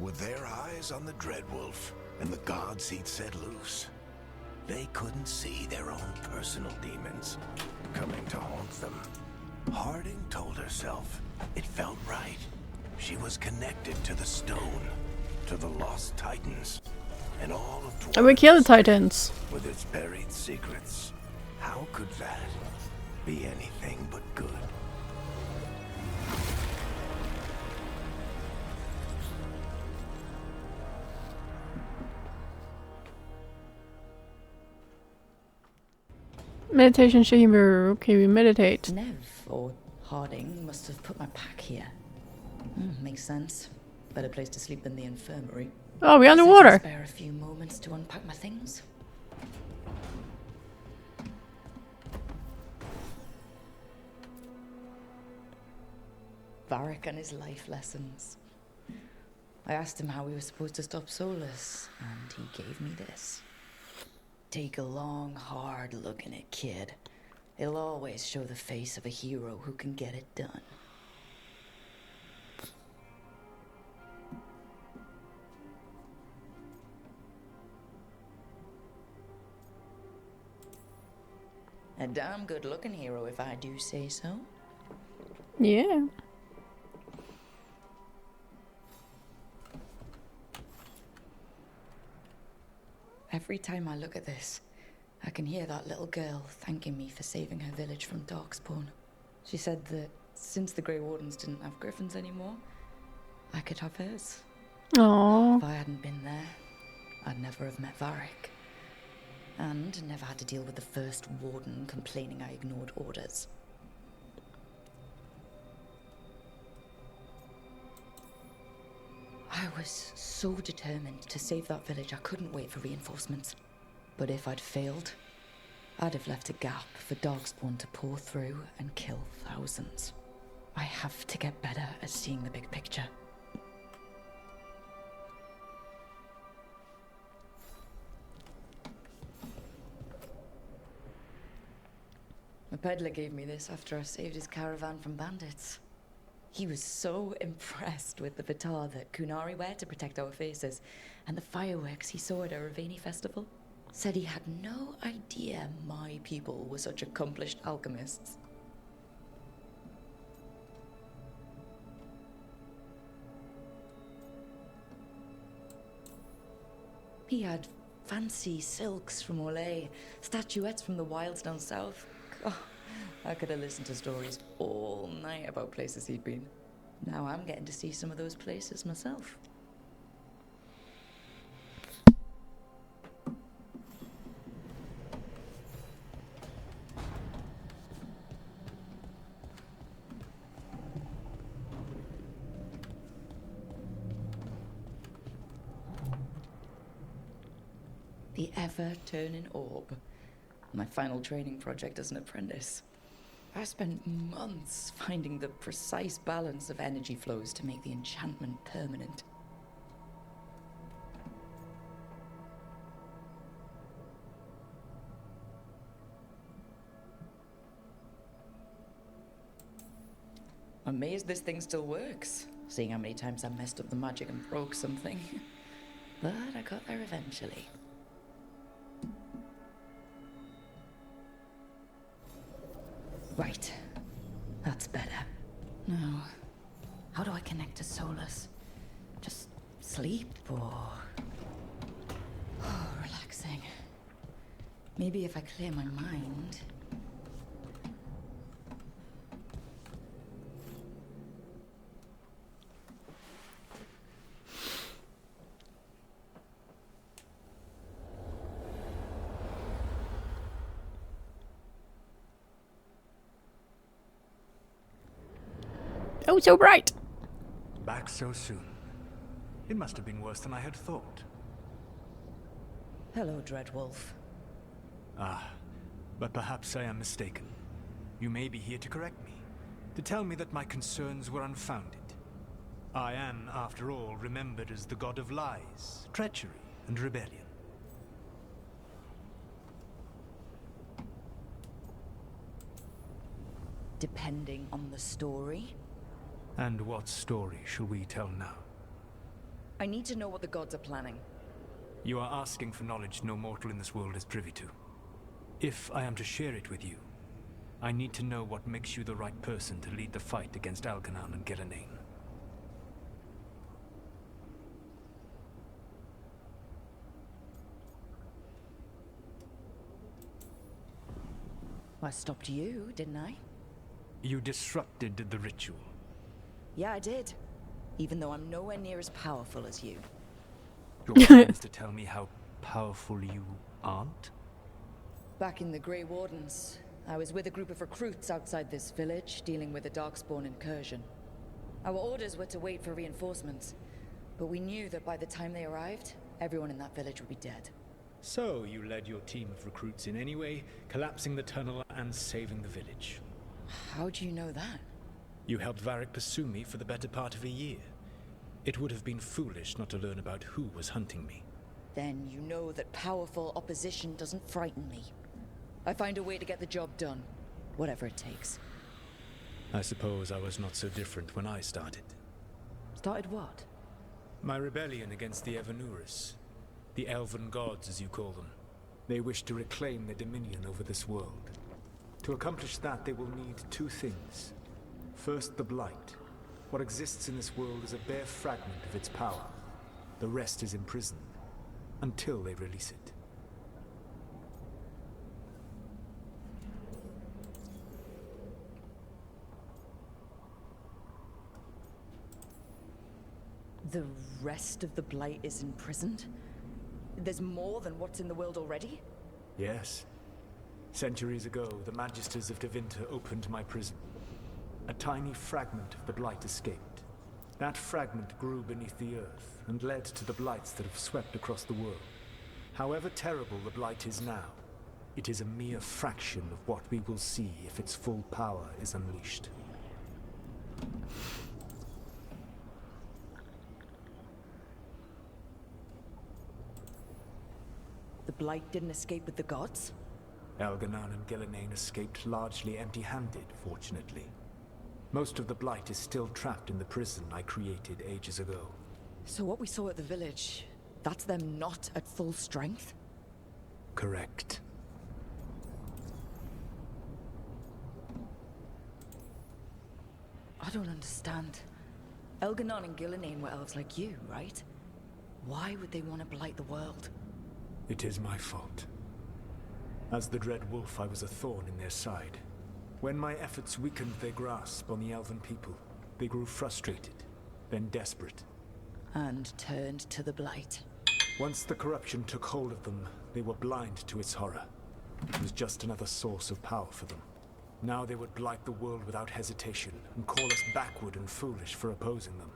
With their eyes on the Dreadwolf and the gods he'd set loose, they couldn't see their own personal demons coming to haunt them. Harding told herself it felt right. She was connected to the stone, to the lost titans, and all of And we kill the titans. with its buried secrets. How could that be anything but good? Meditation chamber. Okay, we meditate. Nev, or Harding, must have put my pack here. Makes sense. Better place to sleep than the infirmary. Oh, we're Guess I can underwater. spare a few moments to unpack my things. Varric and his life lessons. I asked him how we were supposed to stop Solus, and he gave me this. Take a long, hard look in it, kid. It'll always show the face of a hero who can get it done. A damn good-looking hero, if I do say so. Yeah. Every time I look at this, I can hear that little girl thanking me for saving her village from Darkspawn. She said that since the Grey Wardens didn't have griffins anymore, I could have hers. Aww. If I hadn't been there, I'd never have met Varric. And never had to deal with the first warden complaining I ignored orders. I was so determined to save that village, I couldn't wait for reinforcements. But if I'd failed, I'd have left a gap for Darkspawn to pour through and kill thousands. I have to get better at seeing the big picture. The peddler gave me this after I saved his caravan from bandits. He was so impressed with the batar that Kunari wear to protect our faces, and the fireworks he saw at a Ravani festival. Said he had no idea my people were such accomplished alchemists. He had fancy silks from Olay, statuettes from the wilds down south. Oh, I could have listened to stories all night about places he'd been. Now I'm getting to see some of those places myself. The ever-turning orb. My final training project as an apprentice. I spent months finding the precise balance of energy flows to make the enchantment permanent. I'm amazed this thing still works, seeing how many times I messed up the magic and broke something. But I got there eventually. Right. That's better. Now, how do I connect to Solus? Just sleep or... Oh, relaxing. Maybe if I clear my mind... Oh, so bright. Back so soon. It must have been worse than I had thought. Hello, Dreadwolf. Ah, but perhaps I am mistaken. You may be here to correct me, to tell me that my concerns were unfounded. I am, after all, remembered as the god of lies, treachery, and rebellion. Depending on the story. And what story shall we tell now? I need to know what the gods are planning. You are asking for knowledge no mortal in this world is privy to. If I am to share it with you, I need to know what makes you the right person to lead the fight against Algernon and Gillenane. I stopped you, didn't I? You disrupted the ritual. Yeah, I did. Even though I'm nowhere near as powerful as you. Your plan is to tell me how powerful you aren't? Back in the Grey Wardens, I was with a group of recruits outside this village, dealing with a Darkspawn incursion. Our orders were to wait for reinforcements, but we knew that by the time they arrived, everyone in that village would be dead. So you led your team of recruits in any way, collapsing the tunnel and saving the village. How do you know that? You helped Varric pursue me for the better part of a year. It would have been foolish not to learn about who was hunting me. Then you know that powerful opposition doesn't frighten me. I find a way to get the job done, whatever it takes. I suppose I was not so different when I started. Started what? My rebellion against the Evanuris. The elven gods, as you call them. They wish to reclaim their dominion over this world. To accomplish that, they will need two things. First, the Blight. What exists in this world is a bare fragment of its power. The rest is imprisoned, until they release it. The rest of the Blight is imprisoned? There's more than what's in the world already? Yes. Centuries ago, the Magisters of Tevinter opened my prison. A tiny fragment of the Blight escaped. That fragment grew beneath the earth and led to the Blights that have swept across the world. However terrible the Blight is now, it is a mere fraction of what we will see if its full power is unleashed. The Blight didn't escape with the gods? Algernon and Gillenane escaped largely empty-handed, fortunately. Most of the Blight is still trapped in the prison I created ages ago. So what we saw at the village, that's them not at full strength? Correct. I don't understand. Algernon and Gillenane were elves like you, right? Why would they want to blight the world? It is my fault. As the Dread Wolf, I was a thorn in their side. When my efforts weakened their grasp on the elven people, they grew frustrated, then desperate. And turned to the Blight. Once the corruption took hold of them, they were blind to its horror. It was just another source of power for them. Now they would blight the world without hesitation, and call us backward and foolish for opposing them.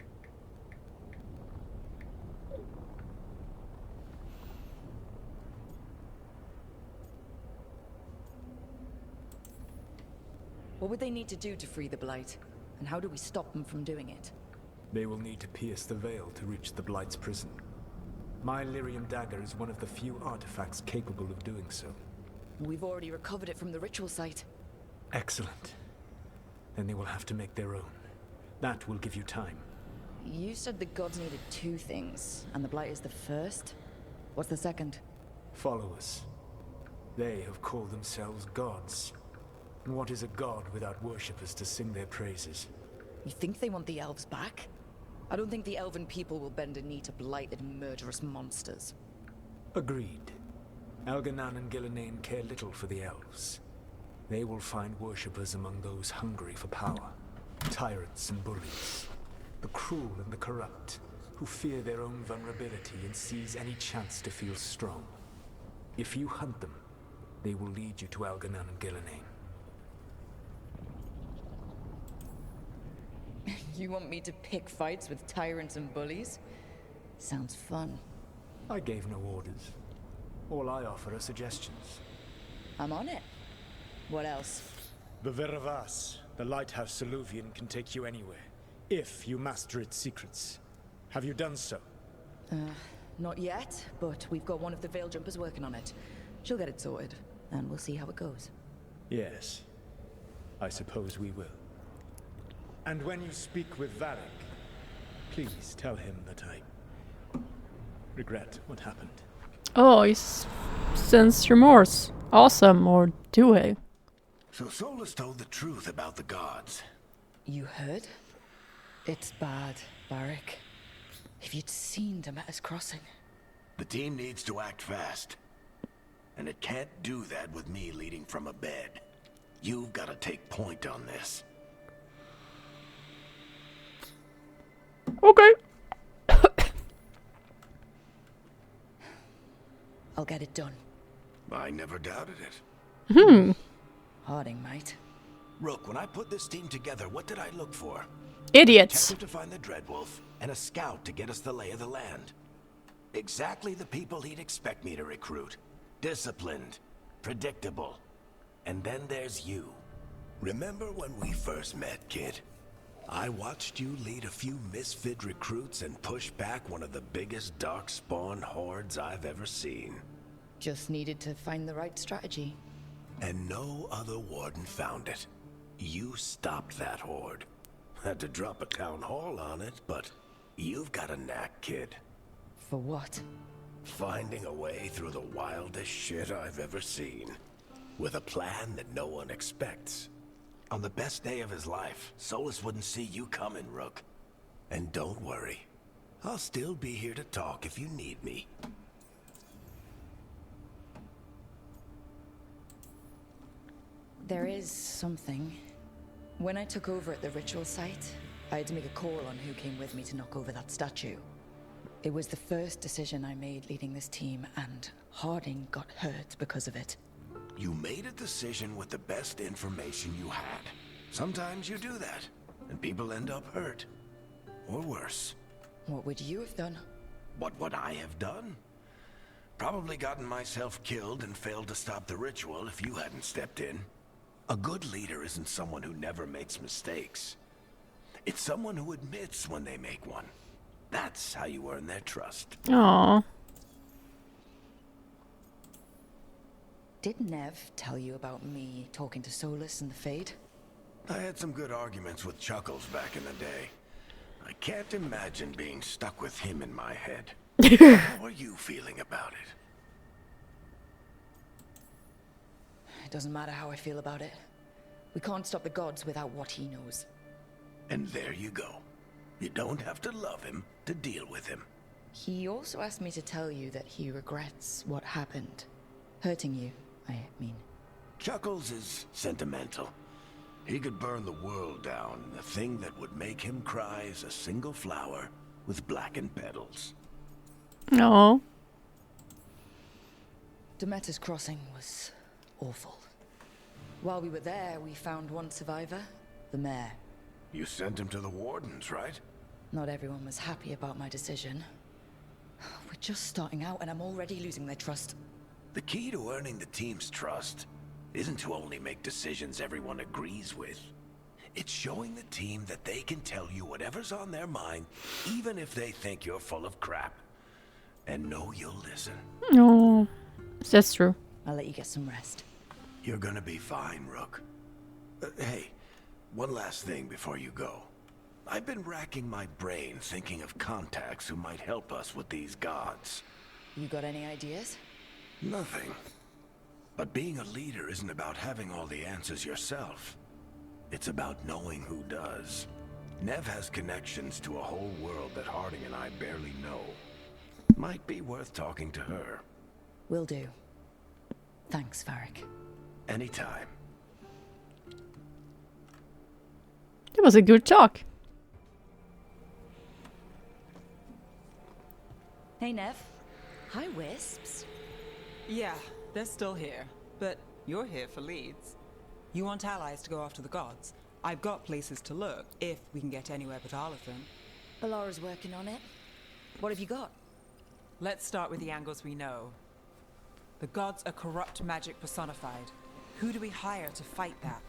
What would they need to do to free the Blight? And how do we stop them from doing it? They will need to pierce the veil to reach the Blight's prison. My Lyrium dagger is one of the few artifacts capable of doing so. We've already recovered it from the ritual site. Excellent. Then they will have to make their own. That will give you time. You said the gods needed two things, and the Blight is the first? What's the second? Followers. They have called themselves gods. And what is a god without worshippers to sing their praises? You think they want the elves back? I don't think the elven people will bend a knee to blighted, murderous monsters. Agreed. Algernon and Gillenane care little for the elves. They will find worshippers among those hungry for power. Tyrants and bullies. The cruel and the corrupt, who fear their own vulnerability and seize any chance to feel strong. If you hunt them, they will lead you to Algernon and Gillenane. You want me to pick fights with tyrants and bullies? Sounds fun. I gave no orders. All I offer are suggestions. I'm on it. What else? The Veravas, the lighthouse Soluvian, can take you anywhere, if you master its secrets. Have you done so? Not yet, but we've got one of the Veil Jumpers working on it. She'll get it sorted, and we'll see how it goes. Yes. I suppose we will. And when you speak with Varric, please tell him that I regret what happened. Oh, he sense remorse. Awesome, or do I? So Solus told the truth about the gods. You heard? It's bad, Varric. If you'd seen Demeter's crossing. The team needs to act fast. And it can't do that with me leading from a bed. You've got to take point on this. Okay. I'll get it done. I never doubted it. Harding might. Rook, when I put this team together, what did I look for? Idiots. Detective to find the Dreadwolf, and a scout to get us the lay of the land. Exactly the people he'd expect me to recruit. Disciplined, predictable. And then there's you. Remember when we first met, kid? I watched you lead a few misfit recruits and push back one of the biggest darkspawn hordes I've ever seen. Just needed to find the right strategy. And no other warden found it. You stopped that horde. Had to drop a town hall on it, but you've got a knack, kid. For what? Finding a way through the wildest shit I've ever seen. With a plan that no one expects. On the best day of his life, Solus wouldn't see you coming, Rook. And don't worry. I'll still be here to talk if you need me. There is something. When I took over at the ritual site, I had to make a call on who came with me to knock over that statue. It was the first decision I made leading this team, and Harding got hurt because of it. You made a decision with the best information you had. Sometimes you do that, and people end up hurt. Or worse. What would you have done? What would I have done? Probably gotten myself killed and failed to stop the ritual if you hadn't stepped in. A good leader isn't someone who never makes mistakes. It's someone who admits when they make one. That's how you earn their trust. Aww. Did Nev tell you about me talking to Solus and the Fade? I had some good arguments with Chuckles back in the day. I can't imagine being stuck with him in my head. How are you feeling about it? It doesn't matter how I feel about it. We can't stop the gods without what he knows. And there you go. You don't have to love him to deal with him. He also asked me to tell you that he regrets what happened. Hurting you, I mean. Chuckles is sentimental. He could burn the world down, and the thing that would make him cry is a single flower with blackened petals. Aww. Demeter's crossing was awful. While we were there, we found one survivor, the mayor. You sent him to the wardens, right? Not everyone was happy about my decision. We're just starting out and I'm already losing their trust. The key to earning the team's trust isn't to only make decisions everyone agrees with. It's showing the team that they can tell you whatever's on their mind, even if they think you're full of crap. And know you'll listen. No. That's true. I'll let you get some rest. You're gonna be fine, Rook. Hey, one last thing before you go. I've been racking my brain thinking of contacts who might help us with these gods. You got any ideas? Nothing. But being a leader isn't about having all the answers yourself. It's about knowing who does. Nev has connections to a whole world that Harding and I barely know. Might be worth talking to her. Will do. Thanks, Varric. Anytime. It was a good talk. Hey, Nev. Hi, Wisps. Yeah, they're still here. But you're here for leads. You want allies to go after the gods. I've got places to look, if we can get anywhere but Arlathan. Balara's working on it. What have you got? Let's start with the angles we know. The gods are corrupt magic personified. Who do we hire to fight that?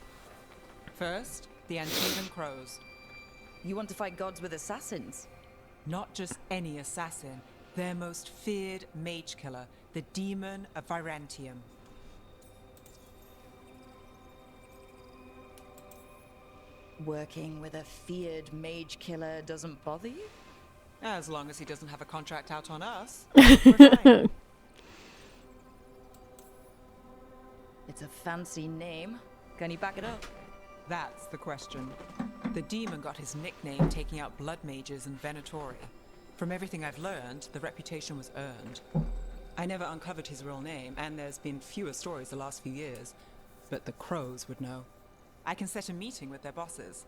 First, the Antivan Crows. You want to fight gods with assassins? Not just any assassin. Their most feared mage killer, the Demon of Virantium. Working with a feared mage killer doesn't bother you? As long as he doesn't have a contract out on us, we're fine. It's a fancy name. Can you back it up? That's the question. The demon got his nickname taking out blood mages and Venatori. From everything I've learned, the reputation was earned. I never uncovered his real name, and there's been fewer stories the last few years, but the crows would know. I can set a meeting with their bosses.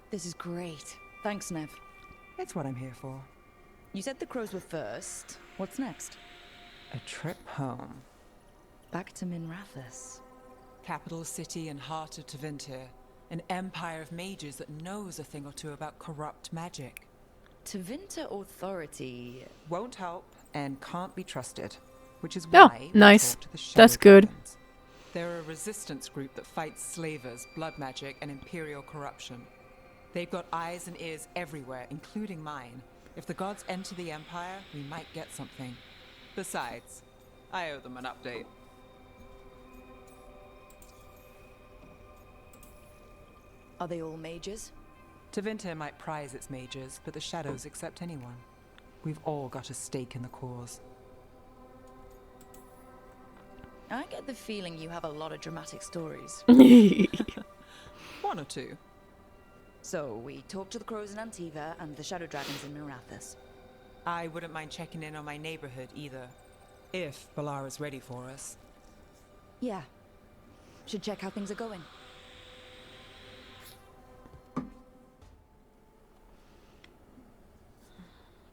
This is great. Thanks, Nev. It's what I'm here for. You said the crows were first. What's next? A trip home. Back to Minrathous. Capital city and heart of Tevinter. An empire of mages that knows a thing or two about corrupt magic. Tevinter Authority. Won't help and can't be trusted. Which is Oh, why we nice. talk to the Shadow That's good. Dragons. They're a resistance group that fights slavers, blood magic, and imperial corruption. They've got eyes and ears everywhere, including mine. If the gods enter the Empire, we might get something. Besides, I owe them an update. Are they all mages? Tevinter might prize its mages, but the Shadows accept anyone. We've all got a stake in the cause. I get the feeling you have a lot of dramatic stories. One or two. So, we talked to the crows in Antiva and the shadow dragons in Minrathous. I wouldn't mind checking in on my neighborhood either. If Balara's ready for us. Yeah. Should check how things are going.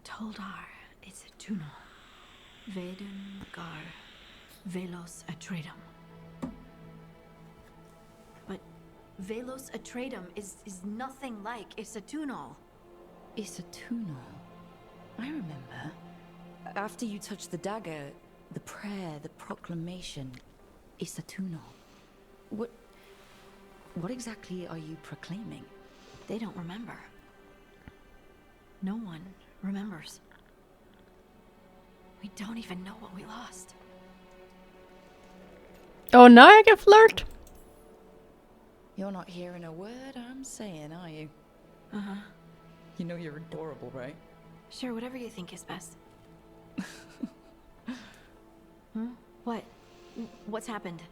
Toldar is a tunnel. Veilguard, Velos Atreitum. But Velos Atreitum is nothing like Isatunal. Isatunal. I remember. After you touched the dagger, the prayer, the proclamation. Isatunal. What exactly are you proclaiming? They don't remember. No one remembers. We don't even know what we lost. Oh, now I can flirt? You're not hearing a word I'm saying, are you? Uh-huh. You know you're adorable, right? Sure, whatever you think is best. What? What's happened?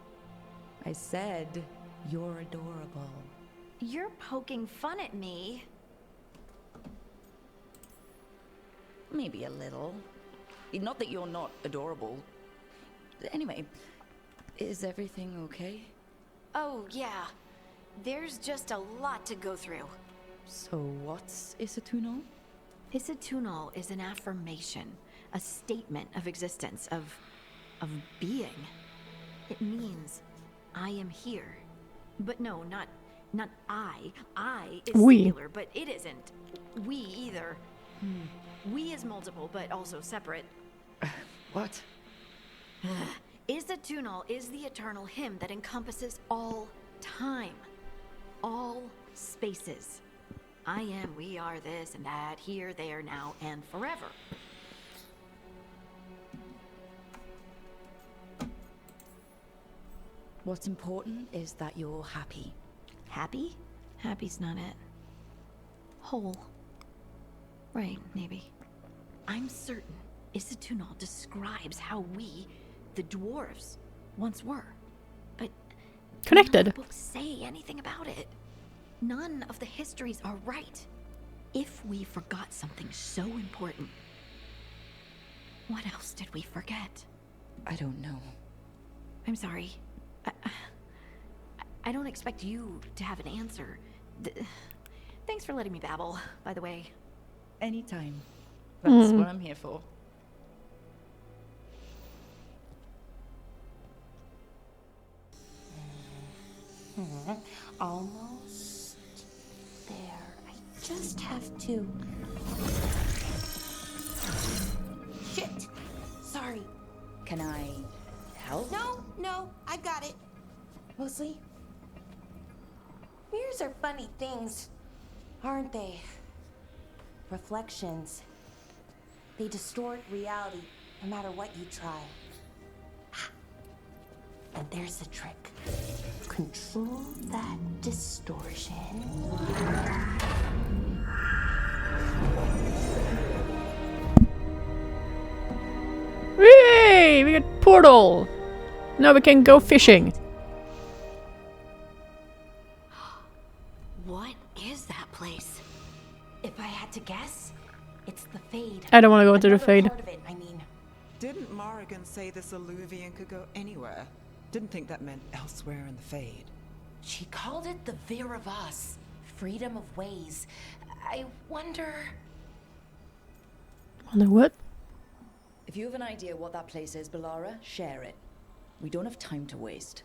I said you're adorable. You're poking fun at me. Maybe a little. Not that you're not adorable. Anyway, is everything okay? Oh, yeah. There's just a lot to go through. So what's Isatunal? Isatunal is an affirmation, a statement of existence, of being. It means I am here. But no, not I. I is We. singular, but it isn't. We either. We is multiple, but also separate. What? Isatunal is the eternal hymn that encompasses all time, all spaces. I am, we are, this and that, here, there, now, and forever. What's important is that you're happy. Happy? Happy's not it. Whole. Right, maybe. I'm certain Isatunal describes how we, the dwarves, once were. But Connected. none of the books say anything about it. None of the histories are right. If we forgot something so important, what else did we forget? I don't know. I'm sorry. I don't expect you to have an answer. Thanks for letting me babble, by the way. Anytime. That's what I'm here for. Almost there. I just have to. Shit! Sorry. Can I help? No, I got it. Mostly. Mirrors are funny things, aren't they? Reflections. They distort reality, no matter what you try. And there's the trick. control that distortion. Yay! We got portal! Now we can go fishing. What is that place? If I had to guess, it's the Fade. I don't want to go to the Another Fade. part of it, I mean. Didn't Morrigan say this Illuvian could go anywhere? Didn't think that meant elsewhere in the Fade. She called it the Veer of Us. Freedom of ways. I wonder... Wonder what? If you have an idea what that place is, Balara, share it. We don't have time to waste.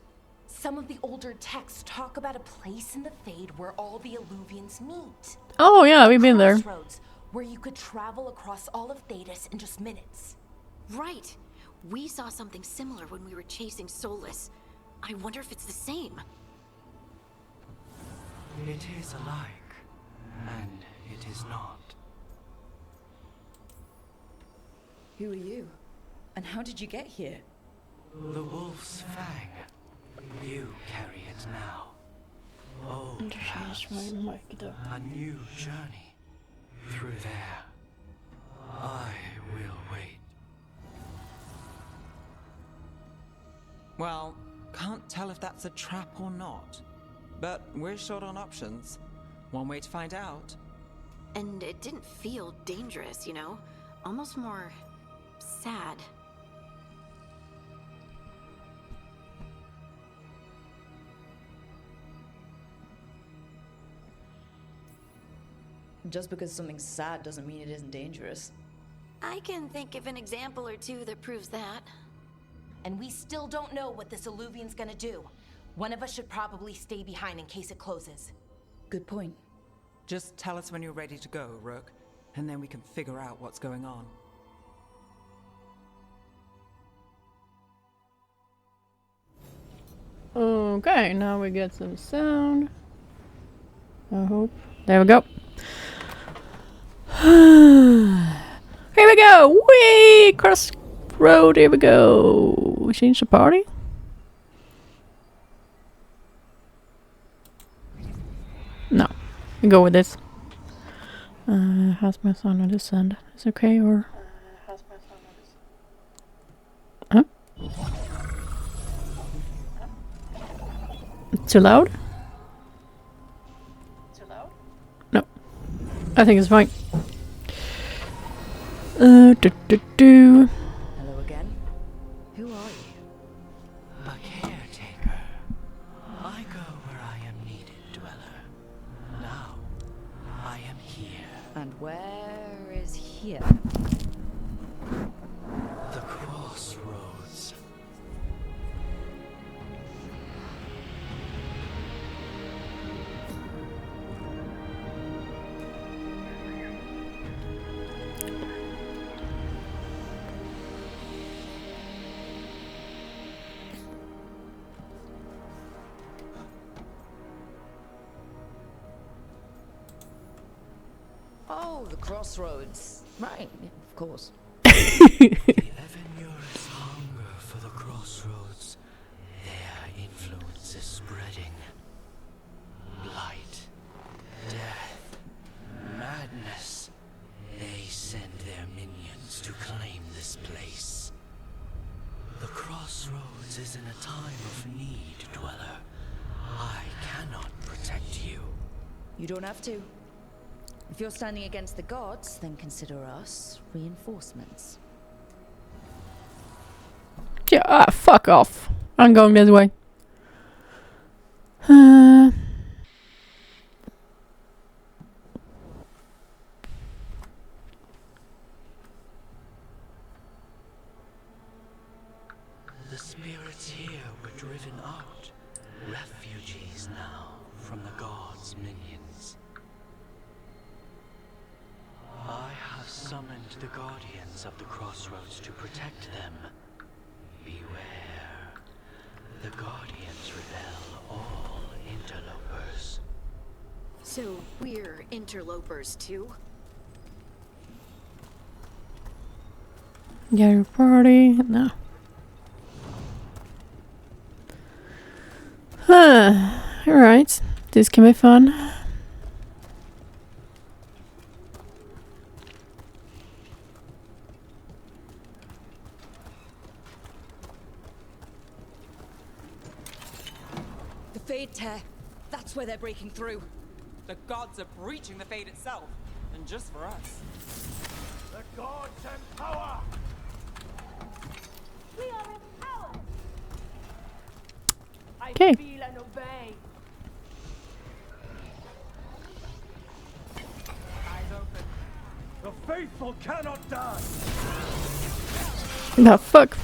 Some of the older texts talk about a place in the Fade where all the Illuvians meet. Oh yeah, we've been there. Crossroads, where you could travel across all of Thedas in just minutes. Right. We saw something similar when we were chasing Solus. I wonder if it's the same. It is alike, and it is not. Who are you? And how did you get here? The wolf's fang. You carry it now. Old paths, a new journey. Through there, I will wait. Well, can't tell if that's a trap or not. But we're short on options. One way to find out. And it didn't feel dangerous, you know? Almost more... sad. Just because something's sad doesn't mean it isn't dangerous. I can think of an example or two that proves that. And we still don't know what this Illuvian's gonna do. One of us should probably stay behind in case it closes. Good point. Just tell us when you're ready to go, Rook, and then we can figure out what's going on. Okay, now we get some sound. I hope. There we go. Here we go! Whee! Crossroad, here we go. We change the party? No. We go with this. How's my sound on this end? Is it okay or? Huh? Too loud? No. I think it's fine. Hello again. Who are you? A caretaker. I go where I am needed, Dweller. Now, I am here. And where is here? The crossroads. Oh, the crossroads. Right, yeah, of course. The Evanurus hunger for the crossroads. Their influence is spreading. Blight, death, madness. They send their minions to claim this place. The crossroads is in a time of need, Dweller. I cannot protect you. You don't have to. If you're standing against the gods, then consider us reinforcements. Yeah, fuck off. I'm going this way. The spirits here were driven out. Refugees now from the gods' minions. I have summoned the guardians of the crossroads to protect them. Beware. The guardians repel all interlopers. So we're interlopers too? Get your party. No. Alright. This can be fun. The Fade Tear. That's where they're breaking through. The gods are breaching the Fade itself, and just for us. The gods and power! We are empowered! Okay. Feel and obey. Eyes open. The faithful cannot die! The fuck?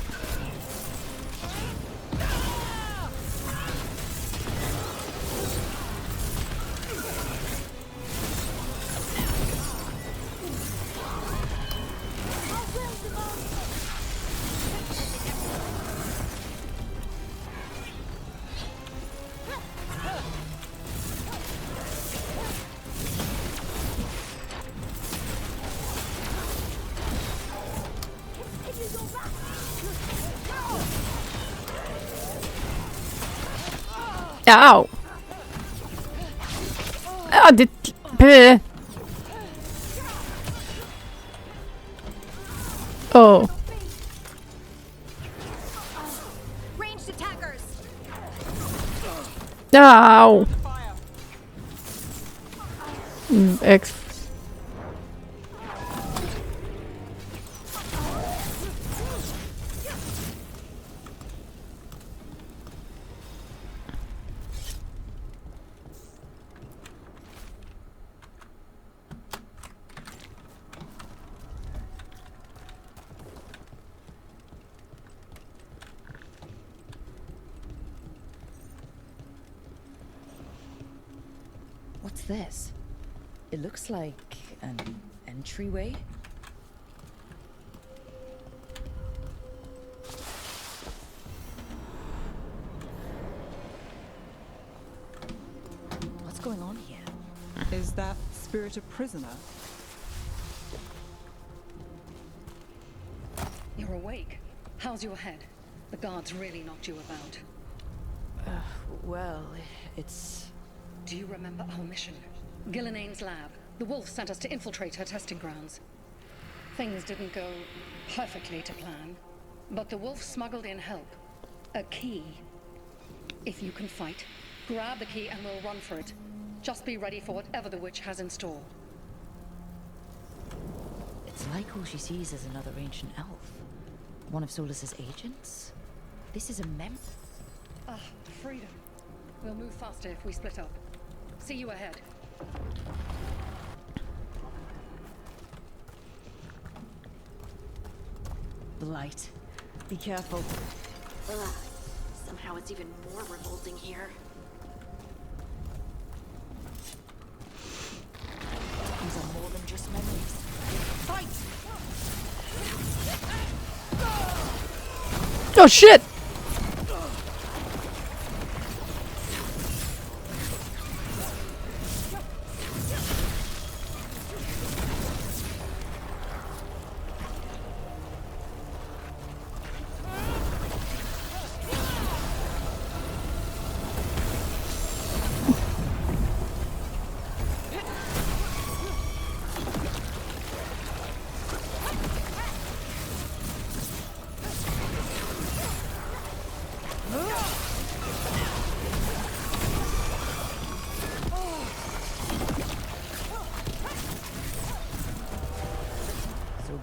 Ow! Ah, det... Bleh. Oh. Ranged attackers! Ow! Fire! X. What's this? It looks like an entryway. What's going on here? Is that spirit a prisoner? You're awake. How's your head? The guards really knocked you about. Well, it's... Do you remember our mission? Gillenane's lab. The wolf sent us to infiltrate her testing grounds. Things didn't go perfectly to plan, but the wolf smuggled in help. A key. If you can fight, grab the key and we'll run for it. Just be ready for whatever the witch has in store. It's like all she sees is another ancient elf. One of Solus's agents? This is a Ah, freedom. We'll move faster if we split up. See you ahead. Blight. Be careful. Ugh. Somehow it's even more revolting here. These are more than just memories. Fight! Oh shit!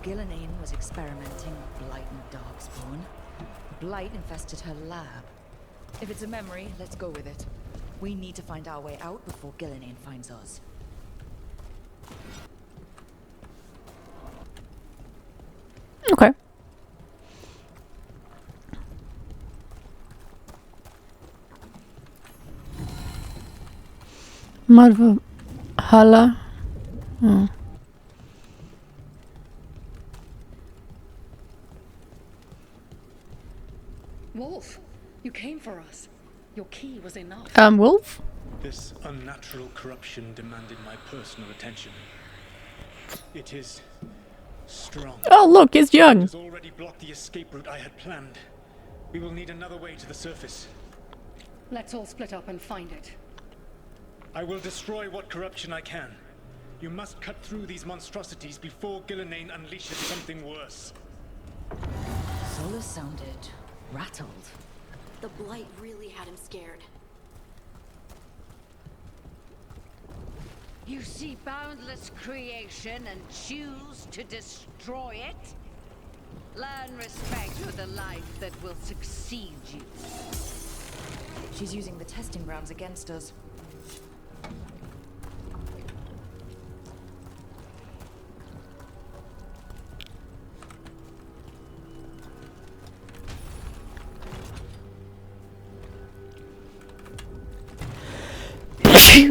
Gillenane was experimenting with Blight and Darkspawn. Blight infested her lab. If it's a memory, let's go with it. We need to find our way out before Gillenane finds us. Okay. Valhalla. Oh. Wolf, you came for us. Your key was enough. Wolf? This unnatural corruption demanded my personal attention. It is strong. Oh, look, it's It young. has already blocked the escape route I had planned. We will need another way to the surface. Let's all split up and find it. I will destroy what corruption I can. You must cut through these monstrosities before Gillenane unleashes something worse. Zola sounded rattled. The blight really had him scared. You see boundless creation and choose to destroy it? Learn respect for the life that will succeed you. She's using the testing grounds against us.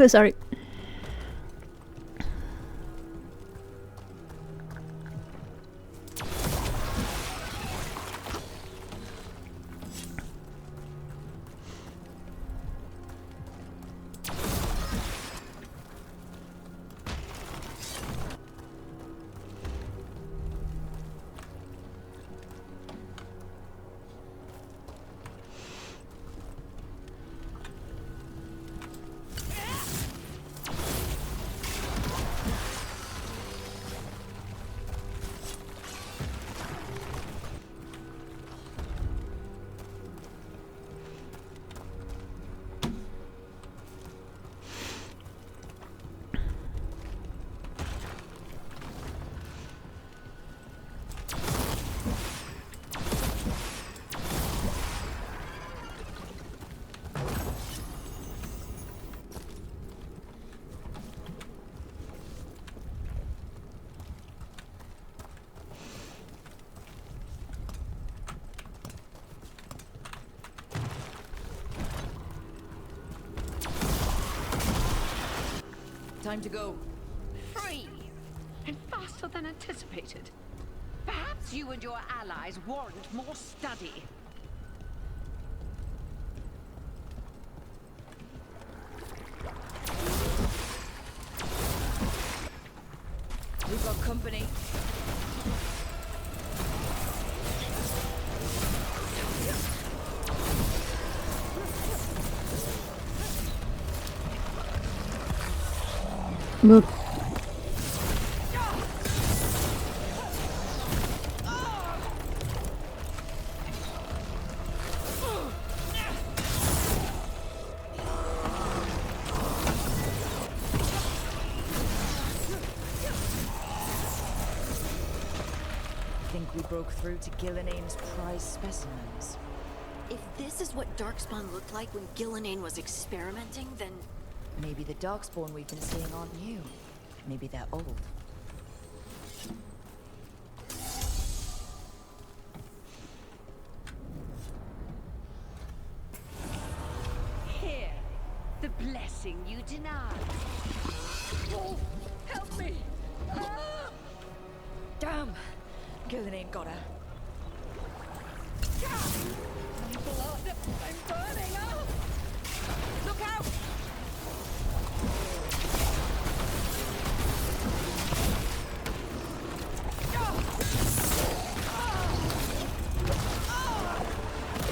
Sorry. Time to go. Free! And faster than anticipated. Perhaps you and your allies warrant more study. We've got company. Look. Think we broke through to Gillenane's prize specimens. If this is what Darkspawn looked like when Gillenane was experimenting, then... Maybe the Darkspawn we've been seeing aren't new. Maybe they're old. Here, the blessing you denied. Oh, help me! Ah! Damn! Gillenane got her. Blood! I'm burning up! Look out!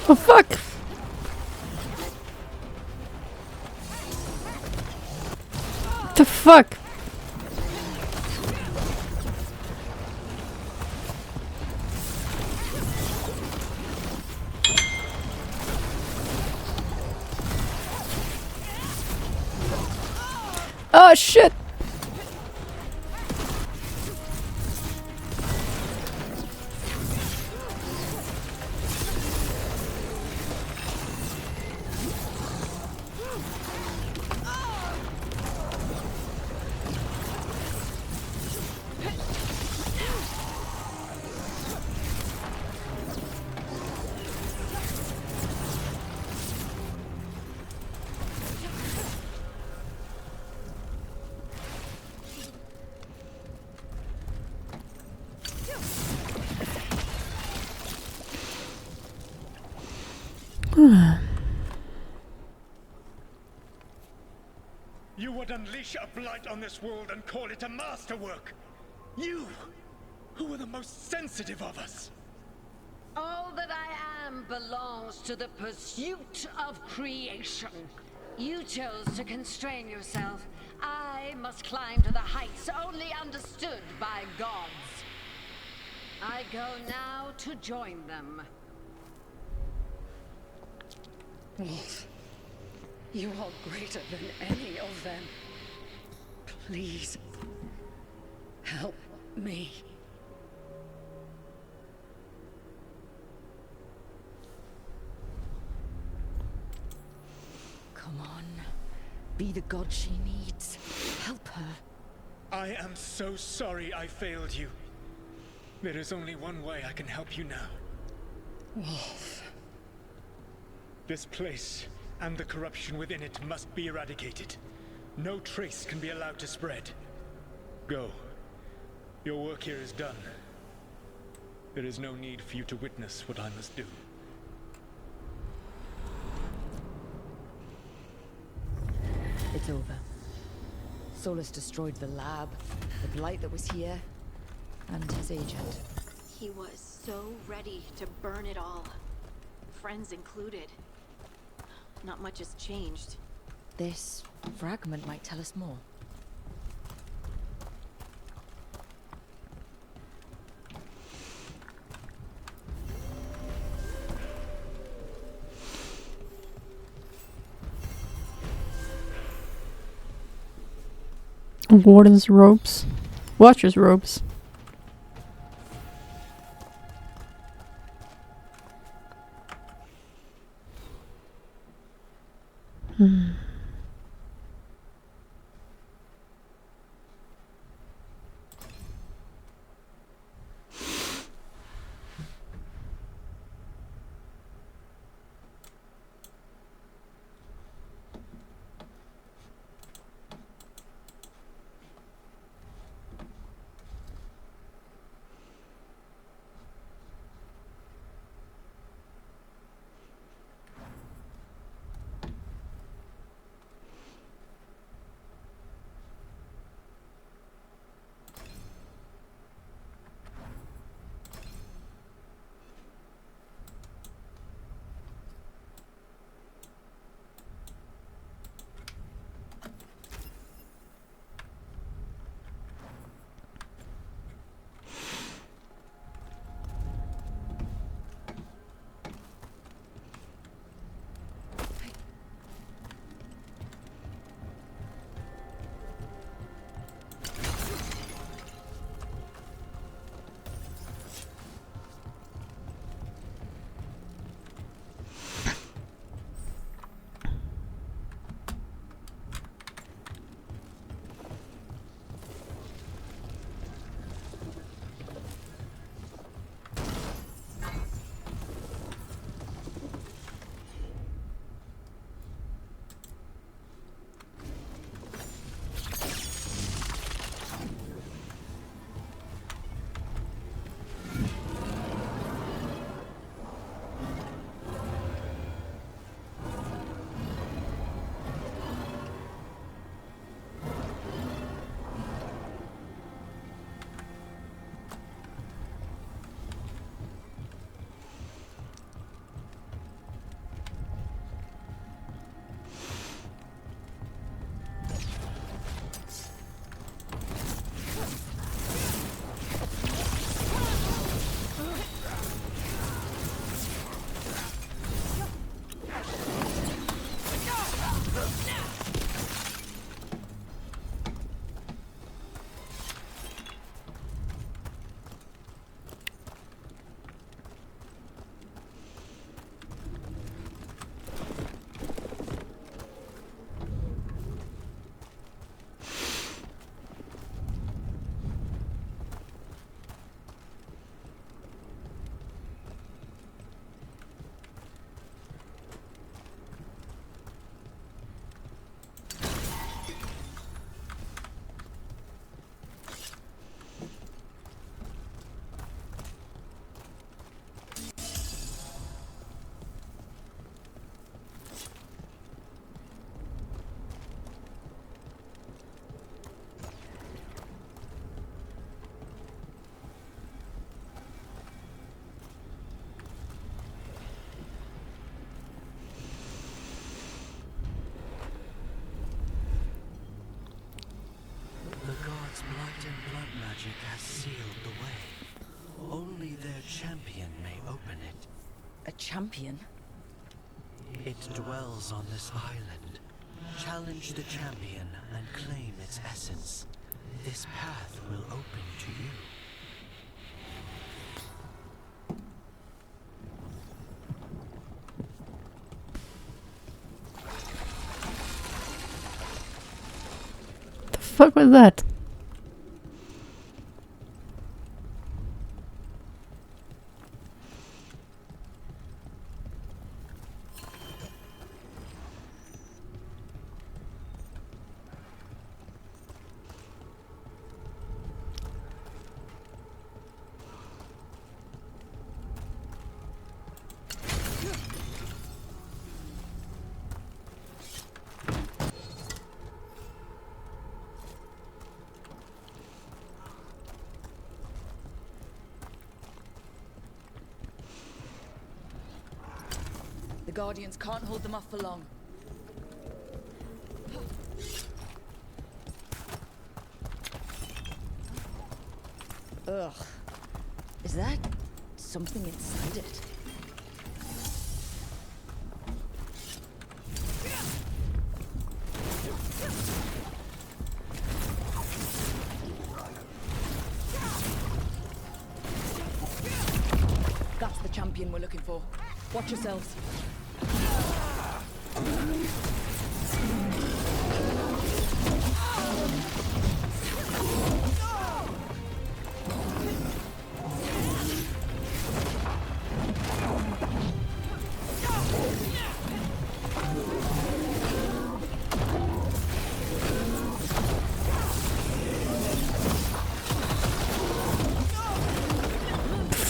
Oh fuck! What the fuck? Oh shit! You would unleash a blight on this world and call it a masterwork! You, who are the most sensitive of us! All that I lamb belongs to the pursuit of creation. You chose to constrain yourself. I must climb to the heights only understood by gods. I go now to join them. Wolf, you are greater than any of them. Please, help me. Come on. Be the god she needs. Help her. I am so sorry I failed you. There is only one way I can help you now. Wolf. This place and the corruption within it must be eradicated. No trace can be allowed to spread. Go. Your work here is done. There is no need for you to witness what I must do. It's over. Solus destroyed the lab, the blight that was here, and his agent. He was so ready to burn it all. Friends included. Not much has changed. This fragment might tell us more. Warden's robes. Watcher's robes. God's blight and blood magic has sealed the way. Only their champion may open it. A champion? It dwells on this island. Challenge the champion and claim its essence. This path will open to you. The fuck was that? The Guardians can't hold them off for long. Ugh. Is that something inside it? That's the champion we're looking for. Watch yourselves.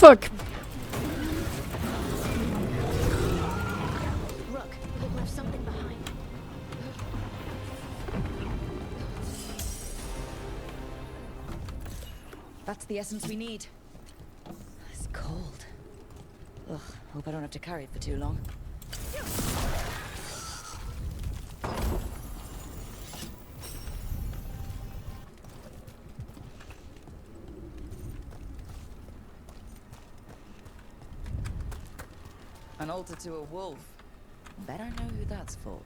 Fuck. Look, it left something behind. That's the essence we need. It's cold. Ugh, hope I don't have to carry it for too long. An altar to a wolf. Bet I know who that's for.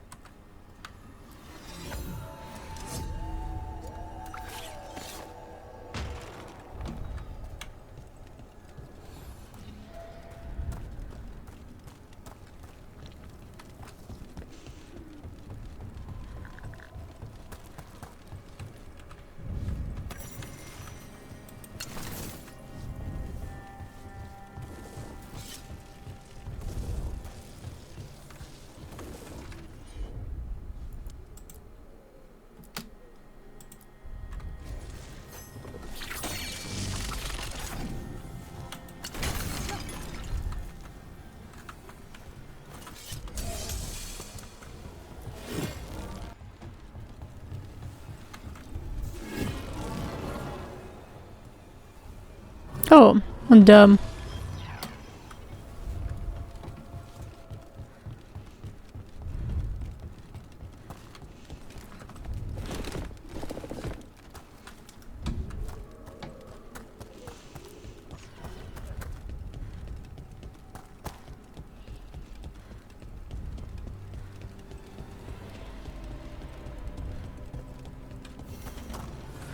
Oh, I'm dumb.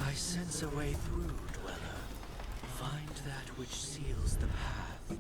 I sense a way through, Dweller. Find that which seals the path.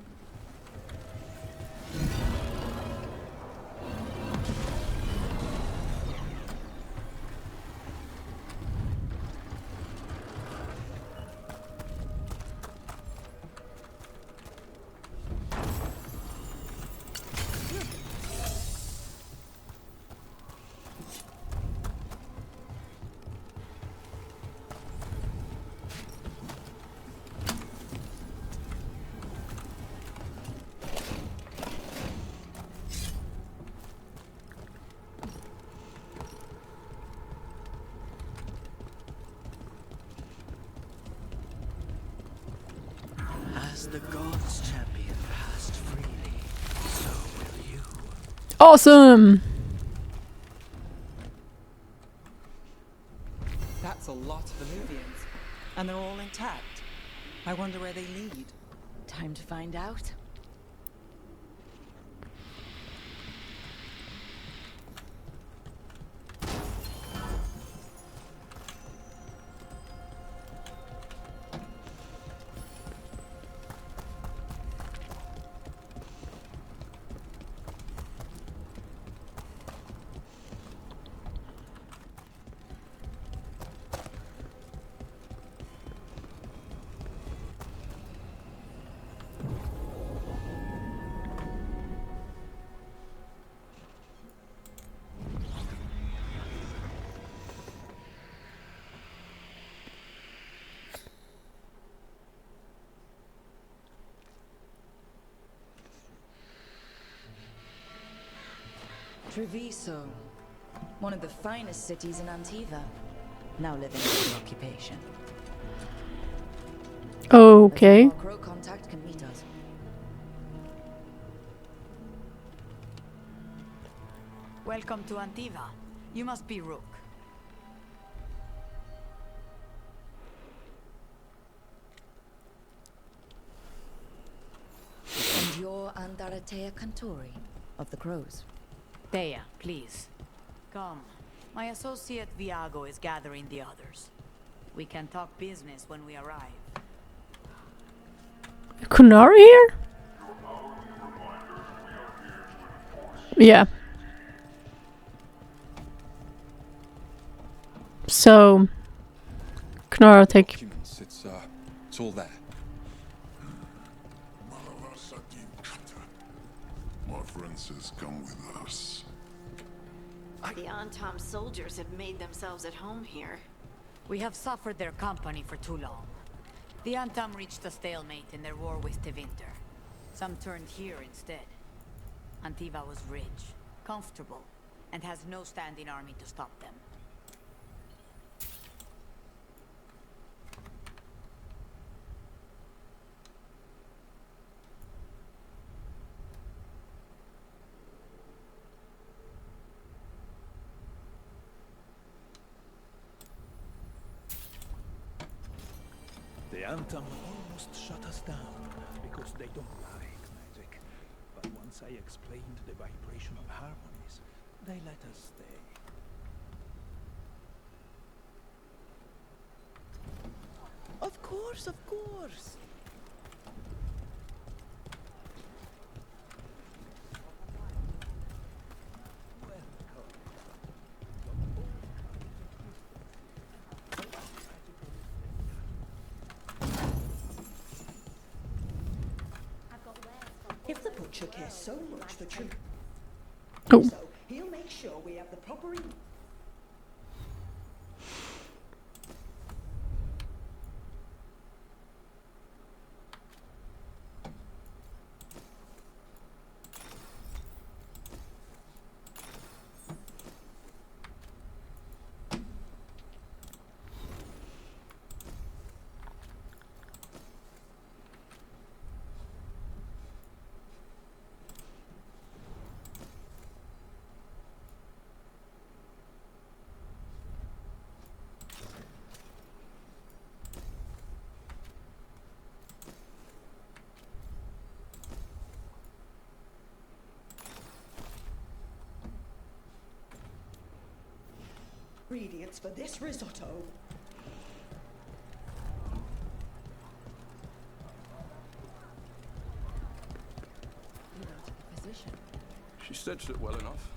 As the gods' champion passed freely, so will you. Awesome! That's a lot of Illuvians. And they're all intact. I wonder where they lead. Time to find out. Treviso, one of the finest cities in Antiva, now living in occupation. Okay. Our crow contact can meet us. Welcome to Antiva. You must be Rook. And you're Andaratea Cantori of the Crows. Thea, please. Come. My associate Viago is gathering the others. We can talk business when we arrive. Kunari here? Yeah. So, Kunara take. Documents, it's all there. My friend says come with us. The Antom soldiers have made themselves at home here. We have suffered their company for too long. The Antam reached a stalemate in their war with Tevinter. Some turned here instead. Antiva was rich, comfortable, and has no standing army to stop them. The Antam almost shut us down because they don't like magic. But once I explained the vibrational harmonies, they let us stay. Of course, of course. If the butcher cares so much for truth, Oh. so he'll make sure we have the proper. Ingredients for this risotto. You're not a physician. She stitched it well enough.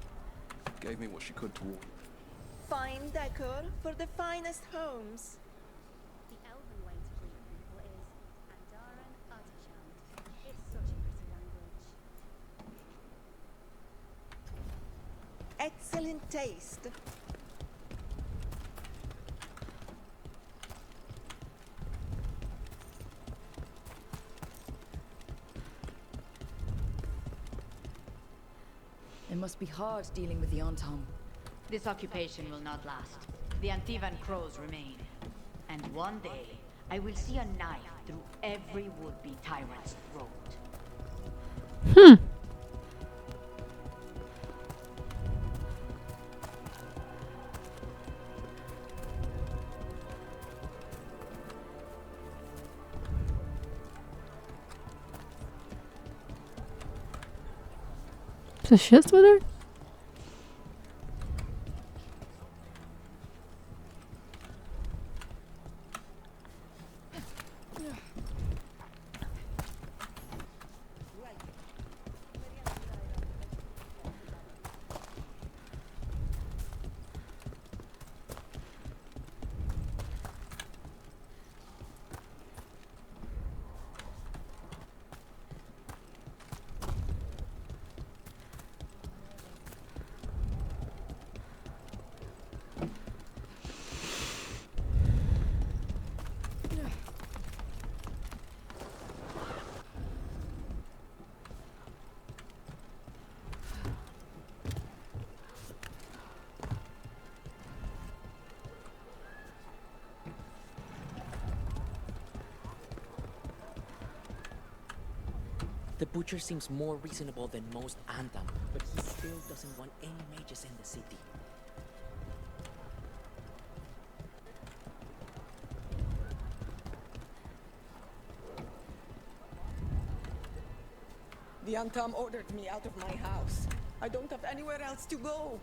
Gave me what she could to walk. Fine decor for the finest homes. The elven way to greet people is Andaran Artishan. It's such a pretty language. Excellent taste. It must be hard dealing with the Antom. This occupation will not last. The Antivan crows remain. And one day, I will see a knife through every would-be tyrant's throat. There's a chest over there? The butcher seems more reasonable than most Anthem, but he still doesn't want any mages in the city. The Anthem ordered me out of my house. I don't have anywhere else to go.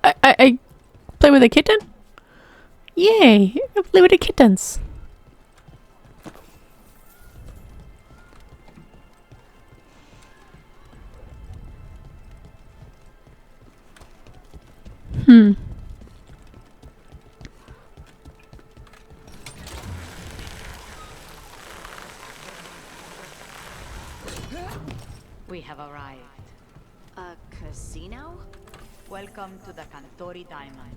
I play with a kitten? Yay! I play with the kittens. We have arrived. A casino? Welcome to the Cantori Diamond.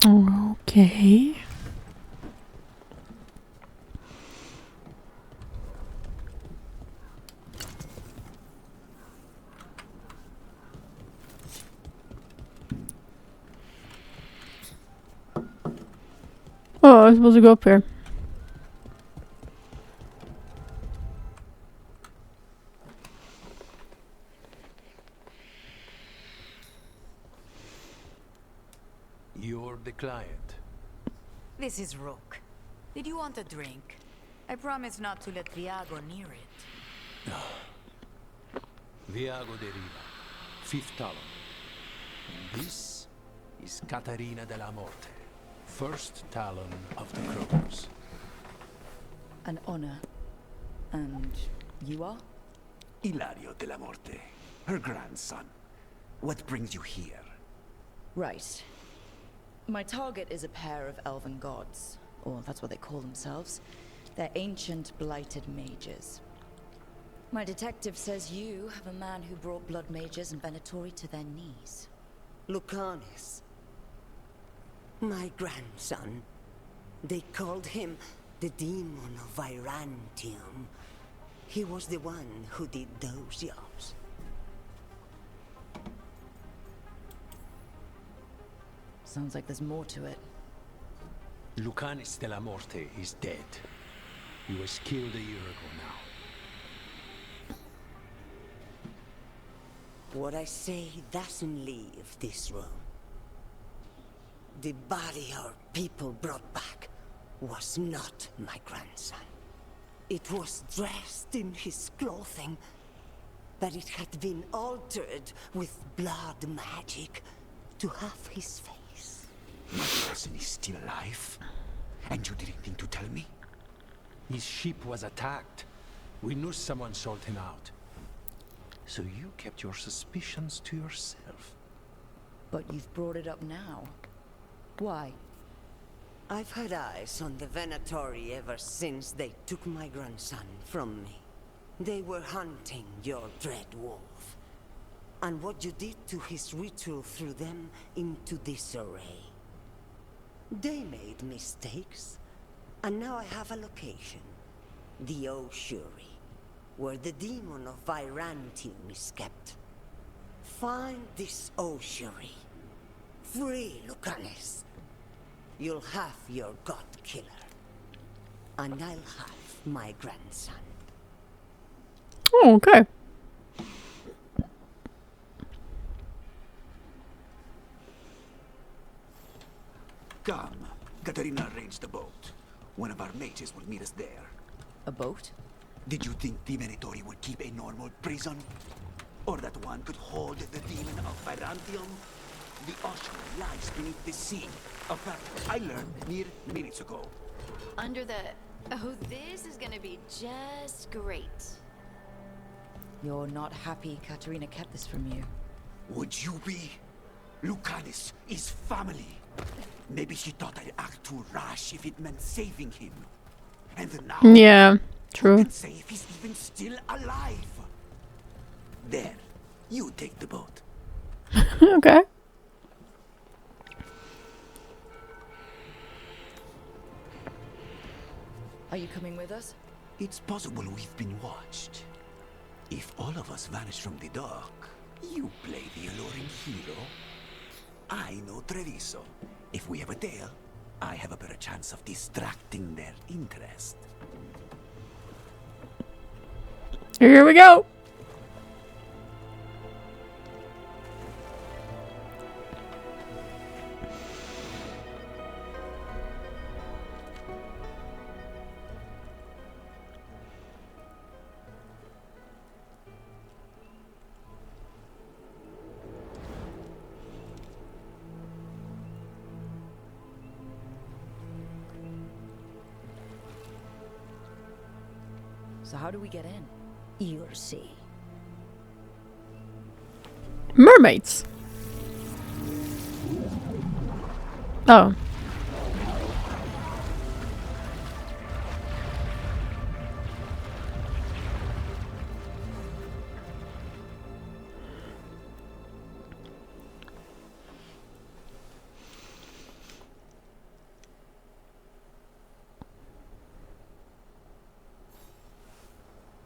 Okay. Oh, I was supposed to go up here. You're the client. This is Rook. Did you want a drink? I promise not to let Viago near it. Viago de Riva, fifth talon. And this is Catarina de la Morte, first talon of the Crows. An honor. And you are? Ilario de la Morte, her grandson. What brings you here? Right. My target is a pair of elven gods, or that's what they call themselves. They're ancient, blighted mages. My detective says you have a man who brought blood mages and Venatori to their knees. Lucanis. My grandson. They called him the Demon of Virantium. He was the one who did those jobs. Sounds like there's more to it. Lucanis de la Morte is dead. He was killed a year ago now. What I say doesn't leave this room. The body our people brought back was not my grandson. It was dressed in his clothing, but it had been altered with blood magic to have his face. My person is still alive? And you didn't think to tell me? His ship was attacked. We knew someone sold him out. So you kept your suspicions to yourself. But you've brought it up now. Why? I've had eyes on the Venatori ever since they took my grandson from me. They were hunting your dread wolf. And what you did to his ritual threw them into disarray. They made mistakes, and now I have a location. The ossuary, where the demon of Virantium is kept. Find this ossuary. Free Lucanus. You'll have your god killer. And I'll have my grandson. Oh, okay. Come. Katarina arranged the boat. One of our mages will meet us there. A boat? Did you think the Venatori would keep a normal prison? Or that one could hold the demon of Virantium? The ossuary lies beneath the sea. A fact I learned mere minutes ago. Under the... Oh, this is gonna be just great. You're not happy Katerina kept this from you. Would you be? Lucanus is family. Maybe she thought I'd act too rash if it meant saving him. And now... Yeah, true. Who can say if he's even still alive? There. You take the boat. Okay. Are you coming with us? It's possible we've been watched. If all of us vanish from the dock, you play the alluring hero. I know Treviso. If we have a tail, I have a better chance of distracting their interest. Here we go. So how do we get in? You'll see. Mermaids. Oh.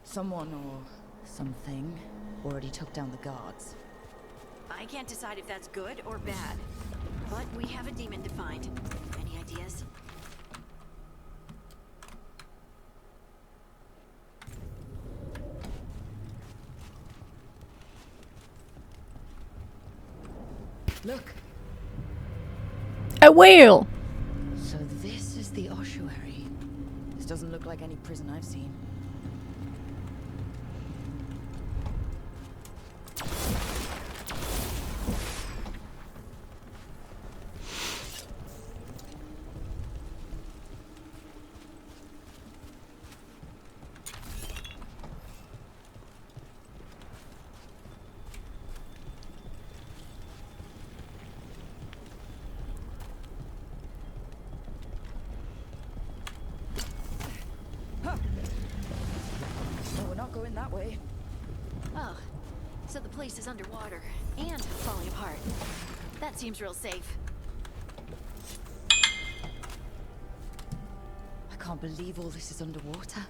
Someone or something already took down the guards. I can't decide if that's good or bad. But we have a demon to find. Any ideas? Look. A whale. So this is the ossuary. This doesn't look like any prison I've seen. Going that way. Oh, so the place is underwater and falling apart. That seems real safe. I can't believe all this is underwater.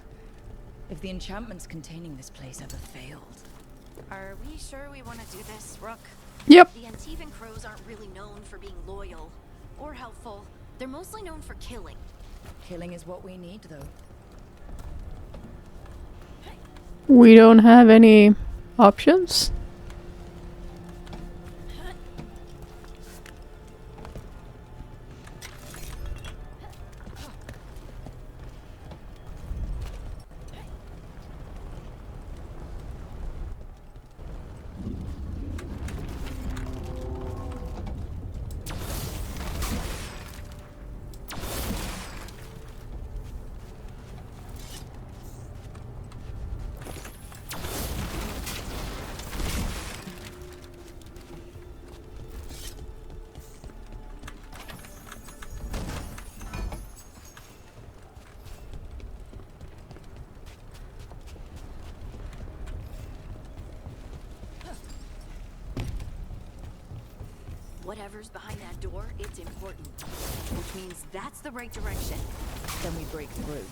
If the enchantments containing this place ever failed. Are we sure we want to do this, Rook? Yep. The Antivan Crows aren't really known for being loyal or helpful. They're mostly known for killing. Killing is what we need, though. We don't have any options. Whatever's behind that door, it's important. Which means that's the right direction. Then we break through.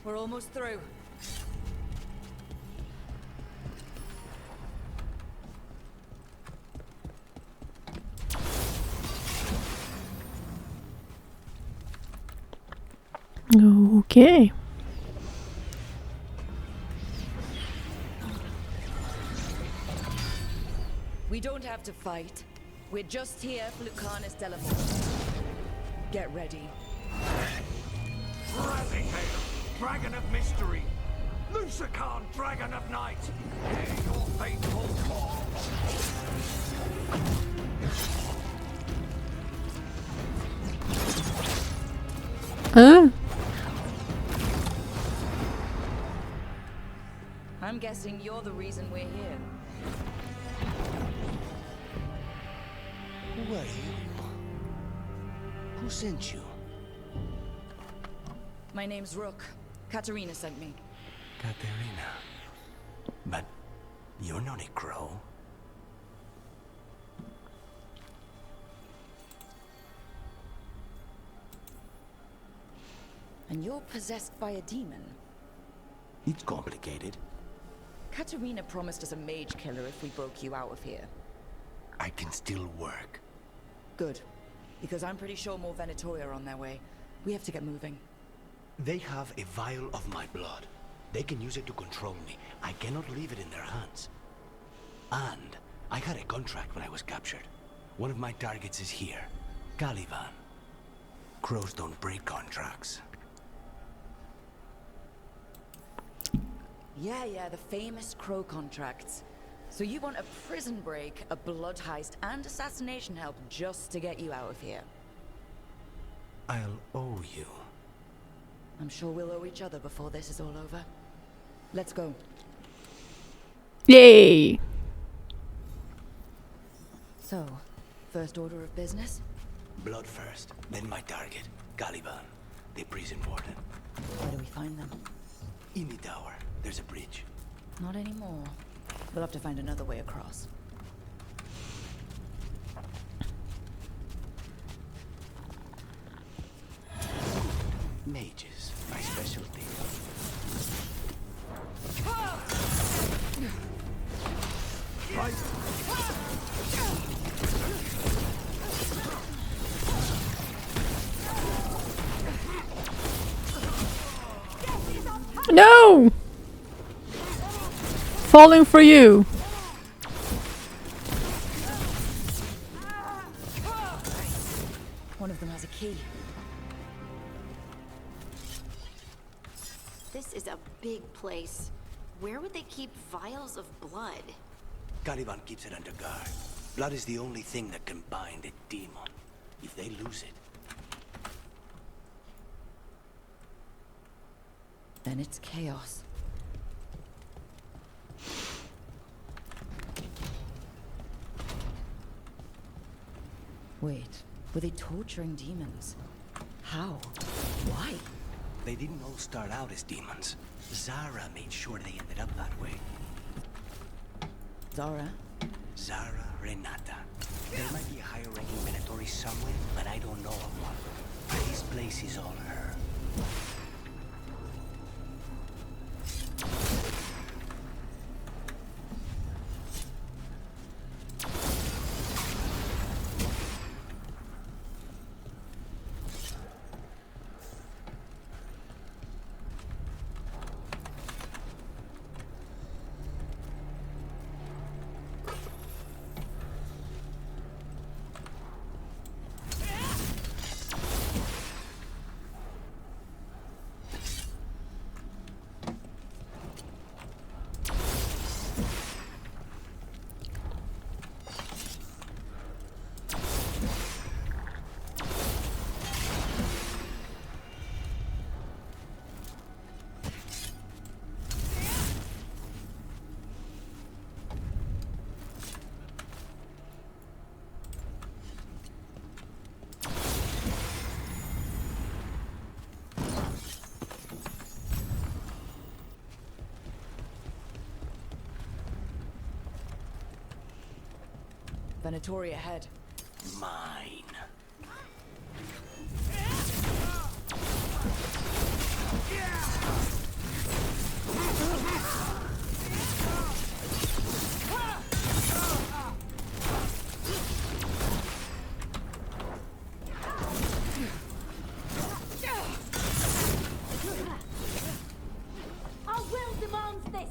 We're almost through. Okay. We don't have to fight. We're just here for Lucanus Delamore. Get ready. Razihale, Dragon of Mystery! Lucican, Dragon of Night! Hear your faithful call! I'm guessing you're the reason we're here. Who are you? Who sent you? My name's Rook. Katerina sent me. Katerina. But you're not a crow. And you're possessed by a demon. It's complicated. Katerina promised us a mage killer if we broke you out of here. I can still work. Good. Because I'm pretty sure more Venatori are on their way. We have to get moving. They have a vial of my blood. They can use it to control me. I cannot leave it in their hands. And I had a contract when I was captured. One of my targets is here. Caliban. Crows don't break contracts. Yeah, the famous crow contracts. So you want a prison break, a blood heist, and assassination help just to get you out of here? I'll owe you. I'm sure we'll owe each other before this is all over. Let's go. Yay! So, first order of business? Blood first, then my target, Caliban, the prison warden. Where do we find them? In the tower. There's a bridge. Not anymore. We'll have to find another way across. Mages, my specialty. No! Falling for you. One of them has a key. This is a big place. Where would they keep vials of blood? Caliban keeps it under guard. Blood is the only thing that can bind a demon. If they lose it, then it's chaos. Wait, were they torturing demons? How? Why? they didn't all start out as demons. Zara made sure they ended up that way. Zara? Zara Renata. There might be a higher-ranking Venatori somewhere, but I don't know of one. This place is all her. Venatori ahead. Mine. Our will demands this!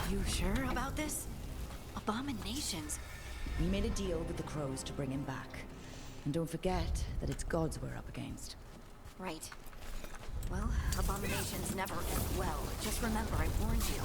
You sure about this? Abominations. We made a deal with the crows to bring him back. And don't forget that it's gods we're up against. Right. Well, abominations never end well. Just remember, I warned you.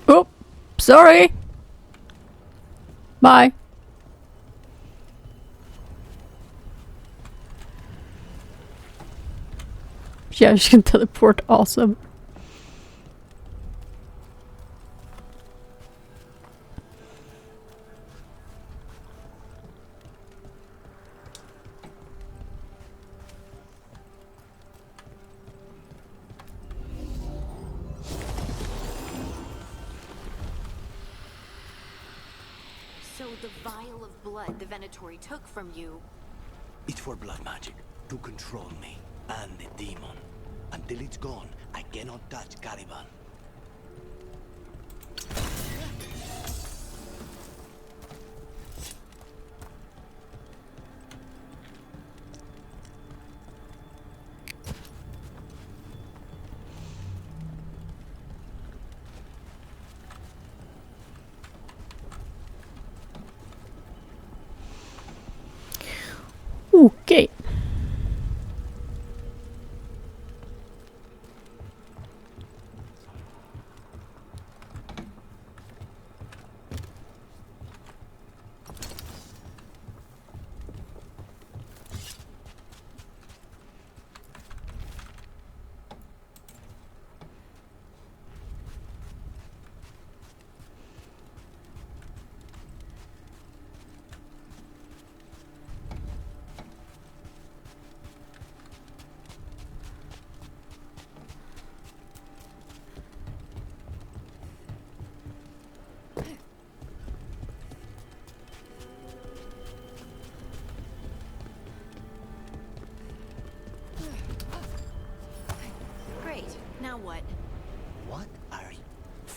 Oh, sorry. Bye. Yeah, she can teleport. Awesome. So the vial of blood the Venatori took from you... It's for blood magic, to control me and the demon. Until it's gone, I cannot touch Caliban. Okay.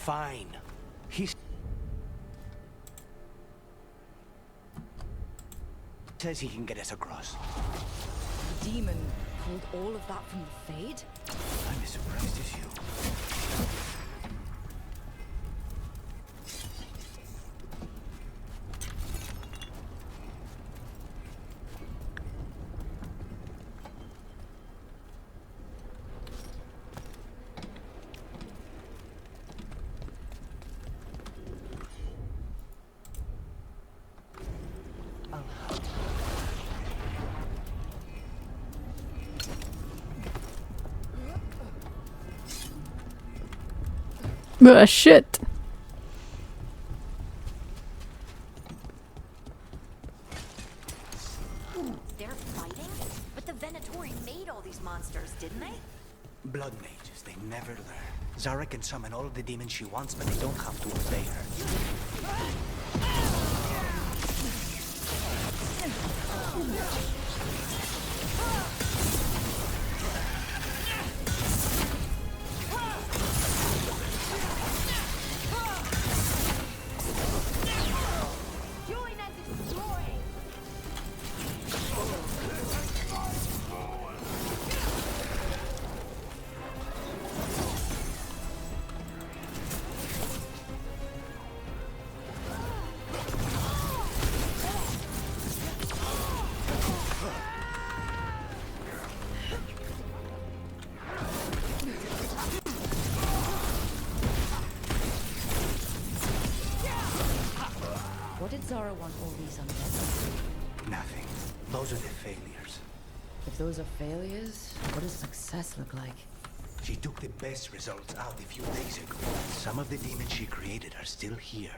fine. He says he can get us across. The demon pulled all of that from the Fade? I'm as surprised as you. Shit. They're fighting? But the Venatori made all these monsters, didn't they? Blood mages, they never learn. Zara can summon all of the demons she wants, but they don't have to obey her. What did Zara want all these undead? Nothing. Those are the failures. If those are failures, what does success look like? She took the best results out a few days ago. Some of the demons she created are still here.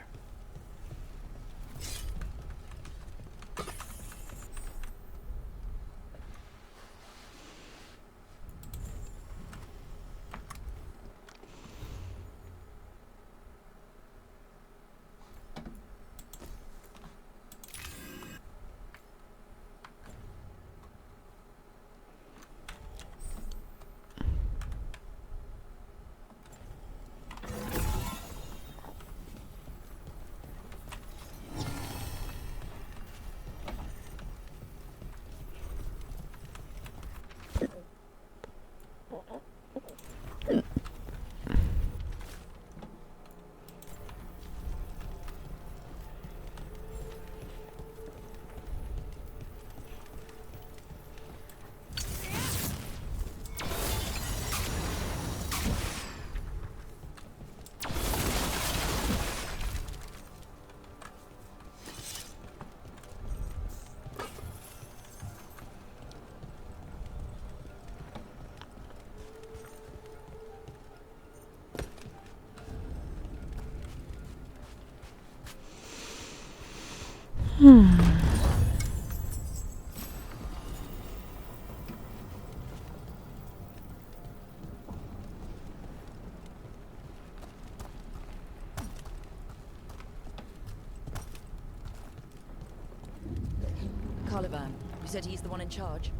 Caliban, you said he's the one in charge?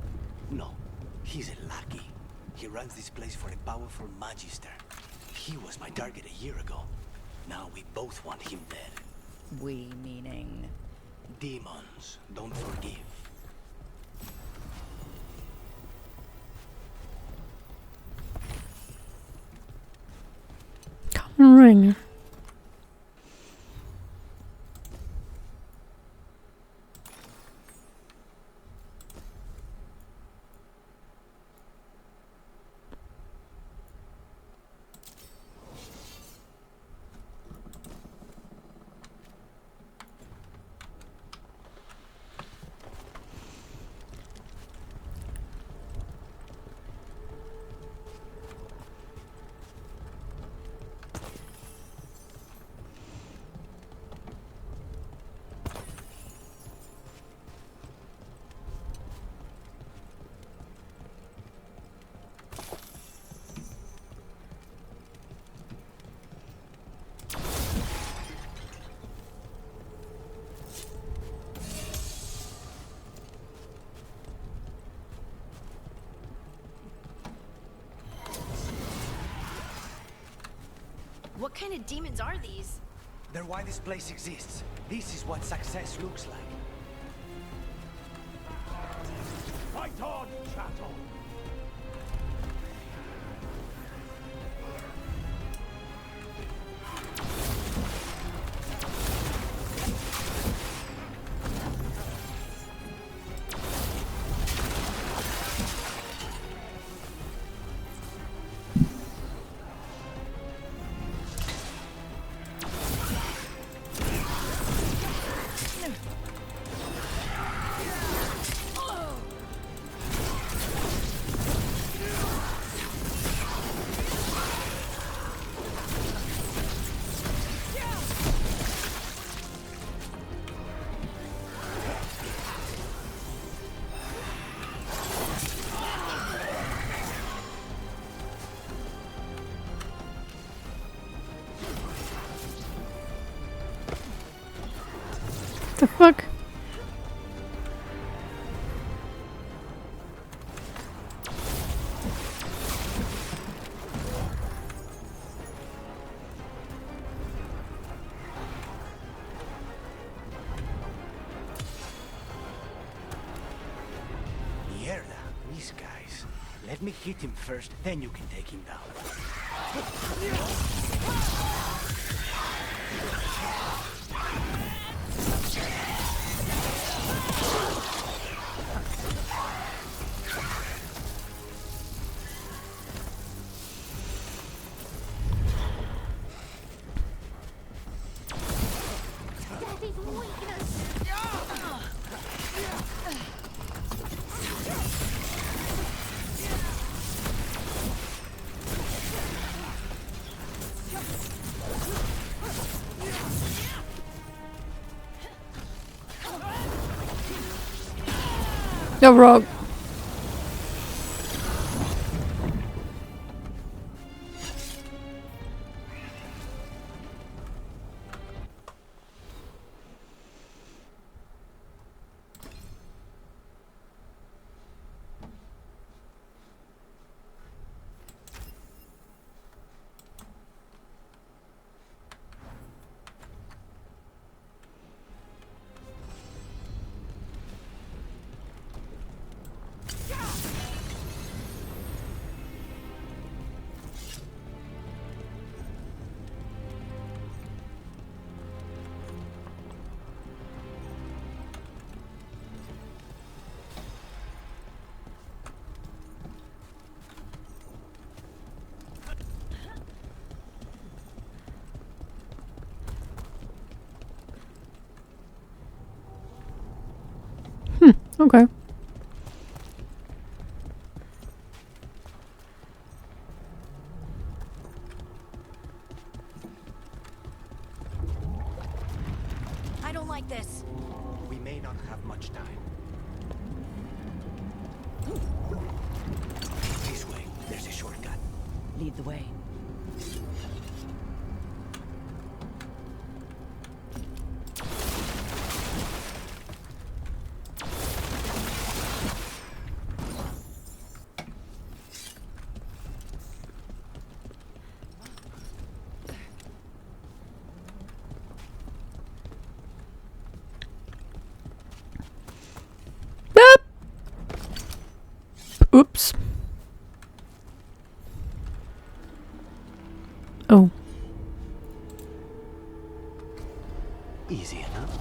No, he's a lackey. He runs this place for a powerful magister. He was my target a year ago. Now we both want him dead. We meaning? Demons don't forgive. Common ring. kind of demons are these? They're why this place exists. This is what success looks like. Fight on, chattel! The fuck? Mierda, these guys. Let me hit him first, then you can take him down. You're wrong. Okay. I don't like this. We may not have much time. This way, there's a shortcut. Lead the way. Oops. Oh. Easy enough.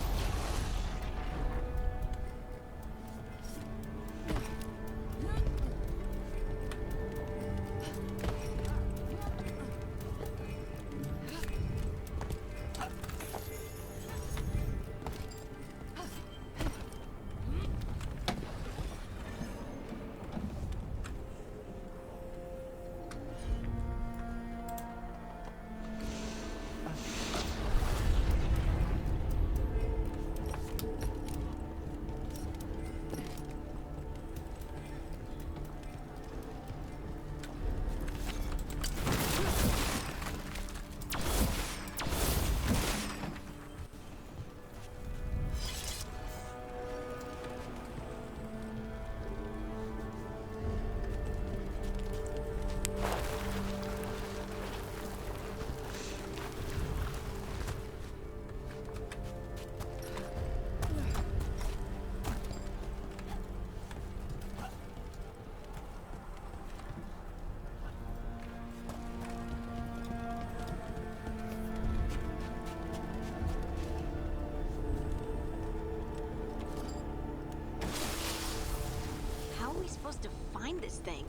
us to find this thing?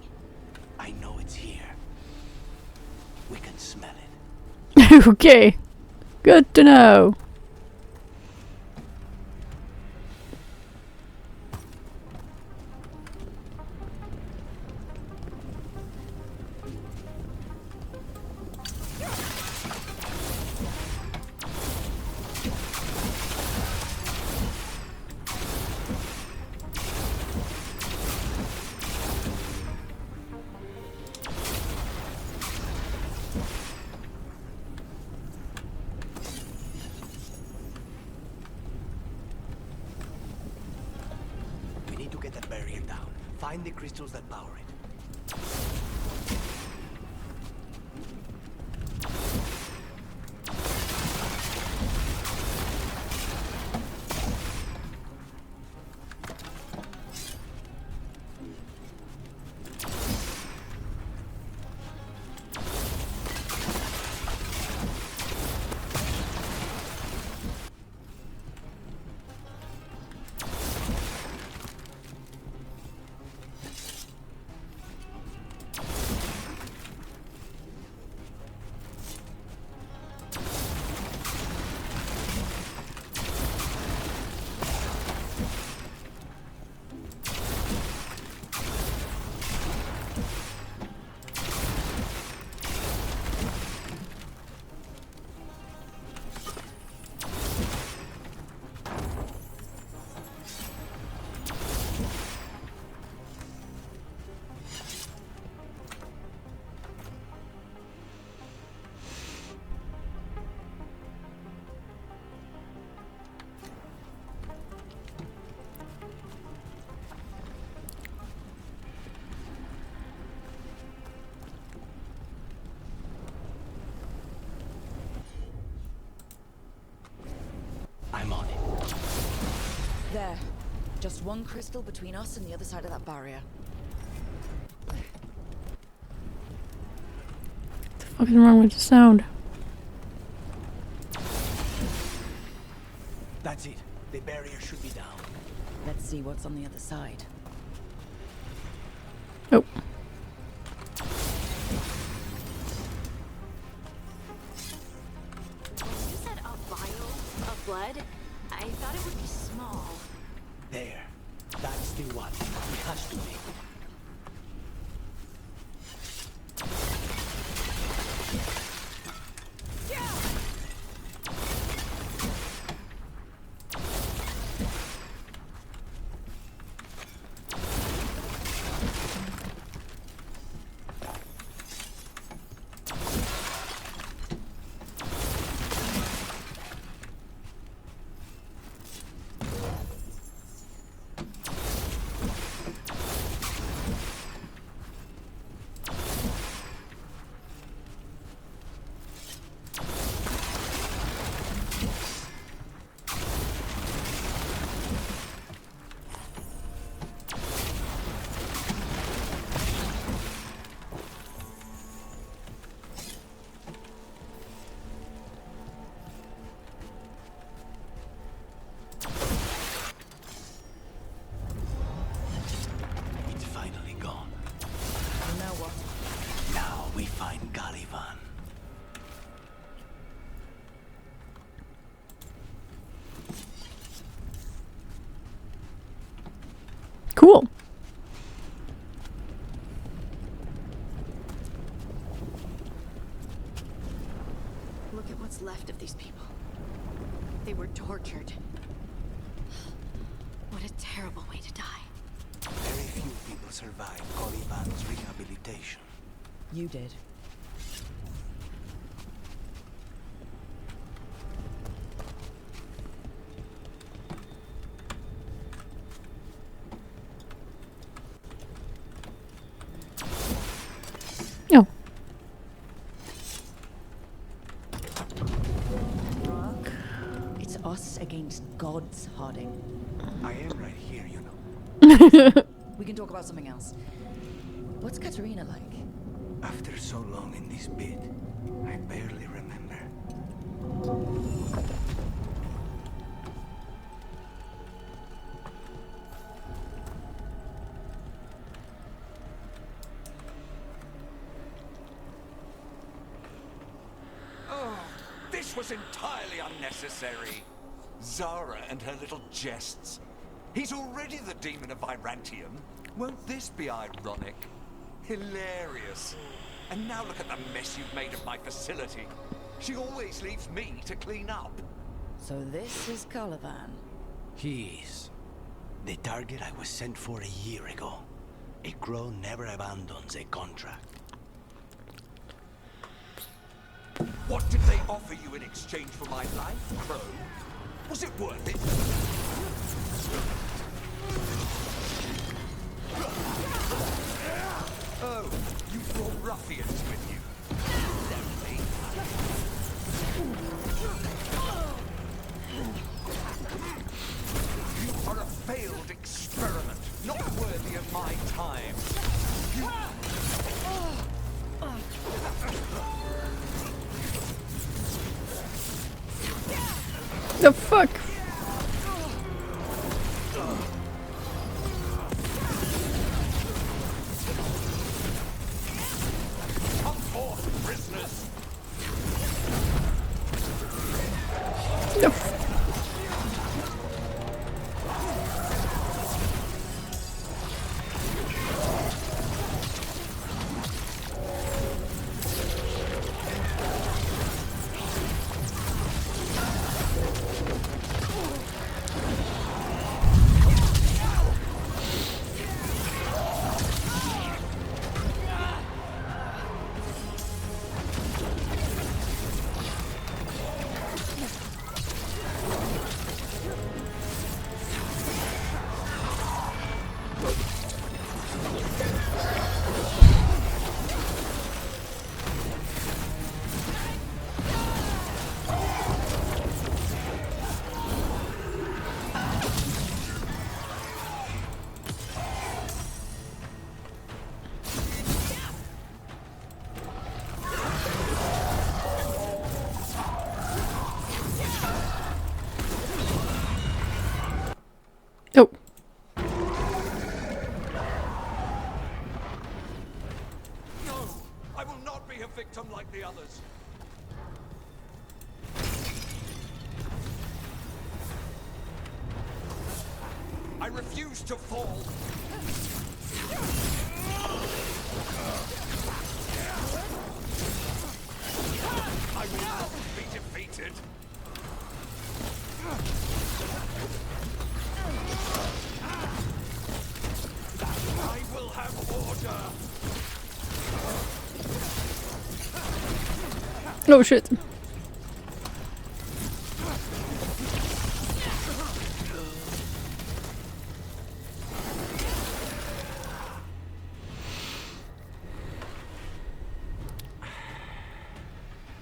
I know it's here. We can smell it. Okay. Good to know. We need to get that barrier down. Find the crystals that power it. I'm on it. There. Just one crystal between us and the other side of that barrier. What the fuck is wrong with the sound? That's it. The barrier should be down. Let's see what's on the other side. Oh. When you said a vial of blood, I thought it would be small. There. That's the one. It has to be. Cool. Look at what's left of these people. They were tortured. What a terrible way to die. Very few people survived Caliban's rehabilitation. You did. Oh. It's us against gods, Harding. I am right here, you know. We can talk about something else. What's Katerina like? After so long in this bit, I barely remember. This was entirely unnecessary. Zara and her little jests. He's already the demon of Virantium. Won't this be ironic? Hilarious. And now look at the mess you've made of my facility. She always leaves me to clean up. So this is Caliban. He is. The target I was sent for a year ago. A crow never abandons a contract. What did they offer you in exchange for my life, Crow? Was it worth it? Oh, you brought ruffians with you. Lovely. You are a failed experiment, not worthy of my time. The fuck? Come forth, prisoners. The f Oh. No, I will not be a victim like the others. I refuse to fall. I will not be defeated. I will have order. No shit.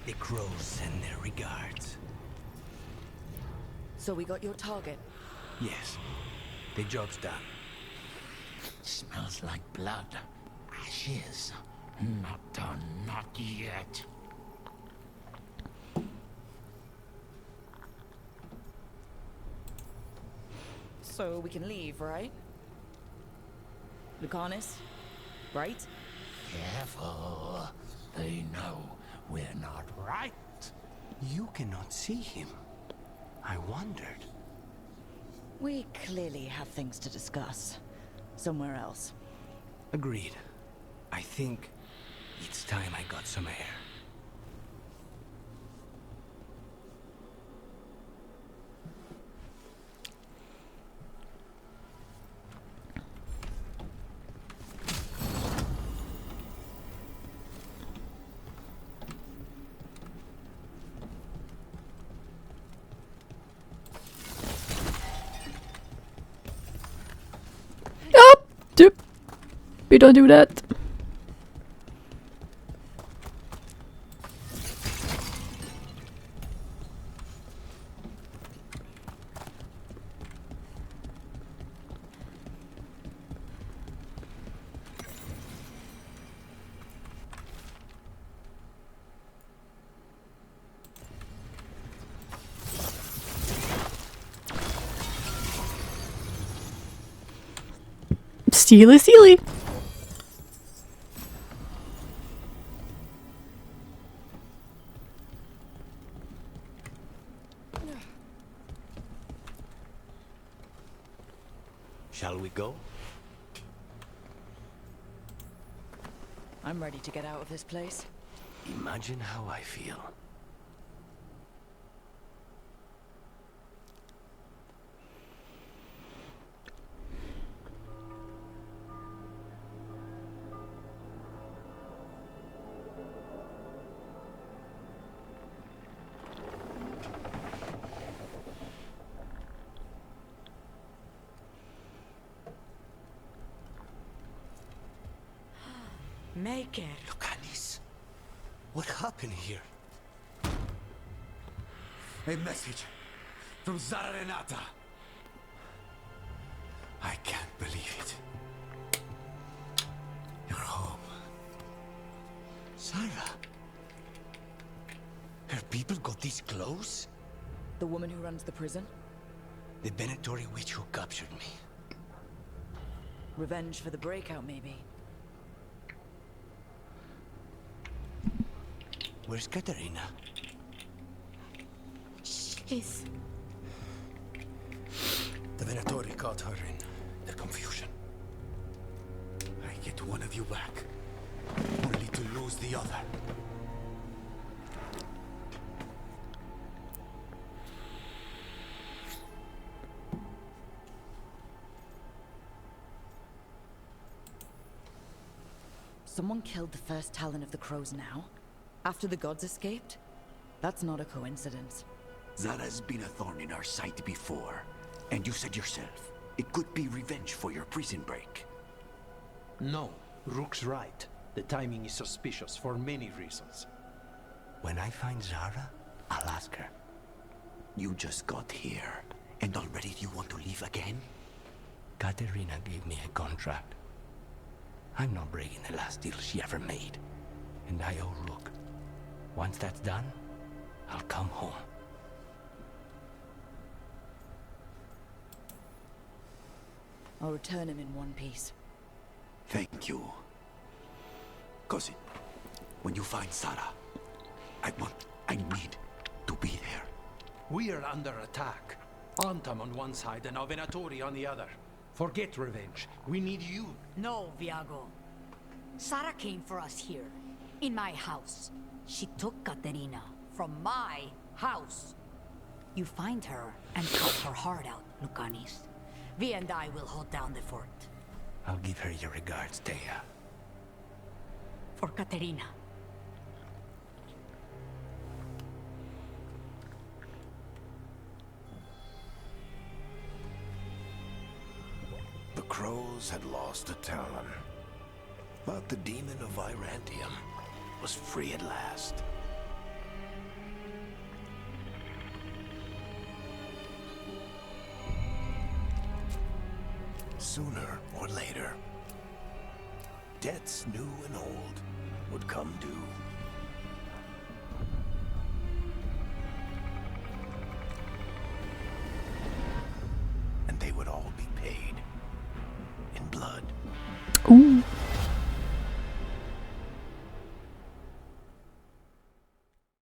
The crows send their regards. So we got your target. Yes, the job's done. Smells like blood. Ashes. Not done, not yet. So we can leave, right? Lucanus, right? Careful. They know we're not right. You cannot see him. I wondered. We clearly have things to discuss. Somewhere else. Agreed. I think it's time I got some air. Dude, we don't do that. Steely, steely. Shall we go? I'm ready to get out of this place. Imagine how I feel. Make it. Lucanis, what happened here? A message from Zara Renata. I can't believe it. You're home. Sarah? Her people got this close? The woman who runs the prison? The Venatori witch who captured me. Revenge for the breakout, maybe. Where's Katerina? She's... The Venatori caught her in their confusion. I get one of you back, only to lose the other. Someone killed the first Talon of the Crows now? After the gods escaped? That's not a coincidence. Zara's been a thorn in our side before. And you said yourself, it could be revenge for your prison break. No, Rook's right. The timing is suspicious for many reasons. When I find Zara, I'll ask her. You just got here, and already you want to leave again? Katerina gave me a contract. I'm not breaking the last deal she ever made. And I owe Rook. Once that's done, I'll come home. I'll return him in one piece. Thank you. Cousin, when you find Zara, I need to be there. We are under attack. Antam on one side and Venatori on the other. Forget revenge. We need you. No, Viago. Sara came for us here, in my house. She took Katerina from my house. You find her and cut her heart out, Lucanis. Vi and I will hold down the fort. I'll give her your regards, Thea. For Katerina. The Crows had lost a Talon, but the demon of Irantium was free at last. Sooner or later, debts new and old would come due. And they would all be paid in blood. Ooh.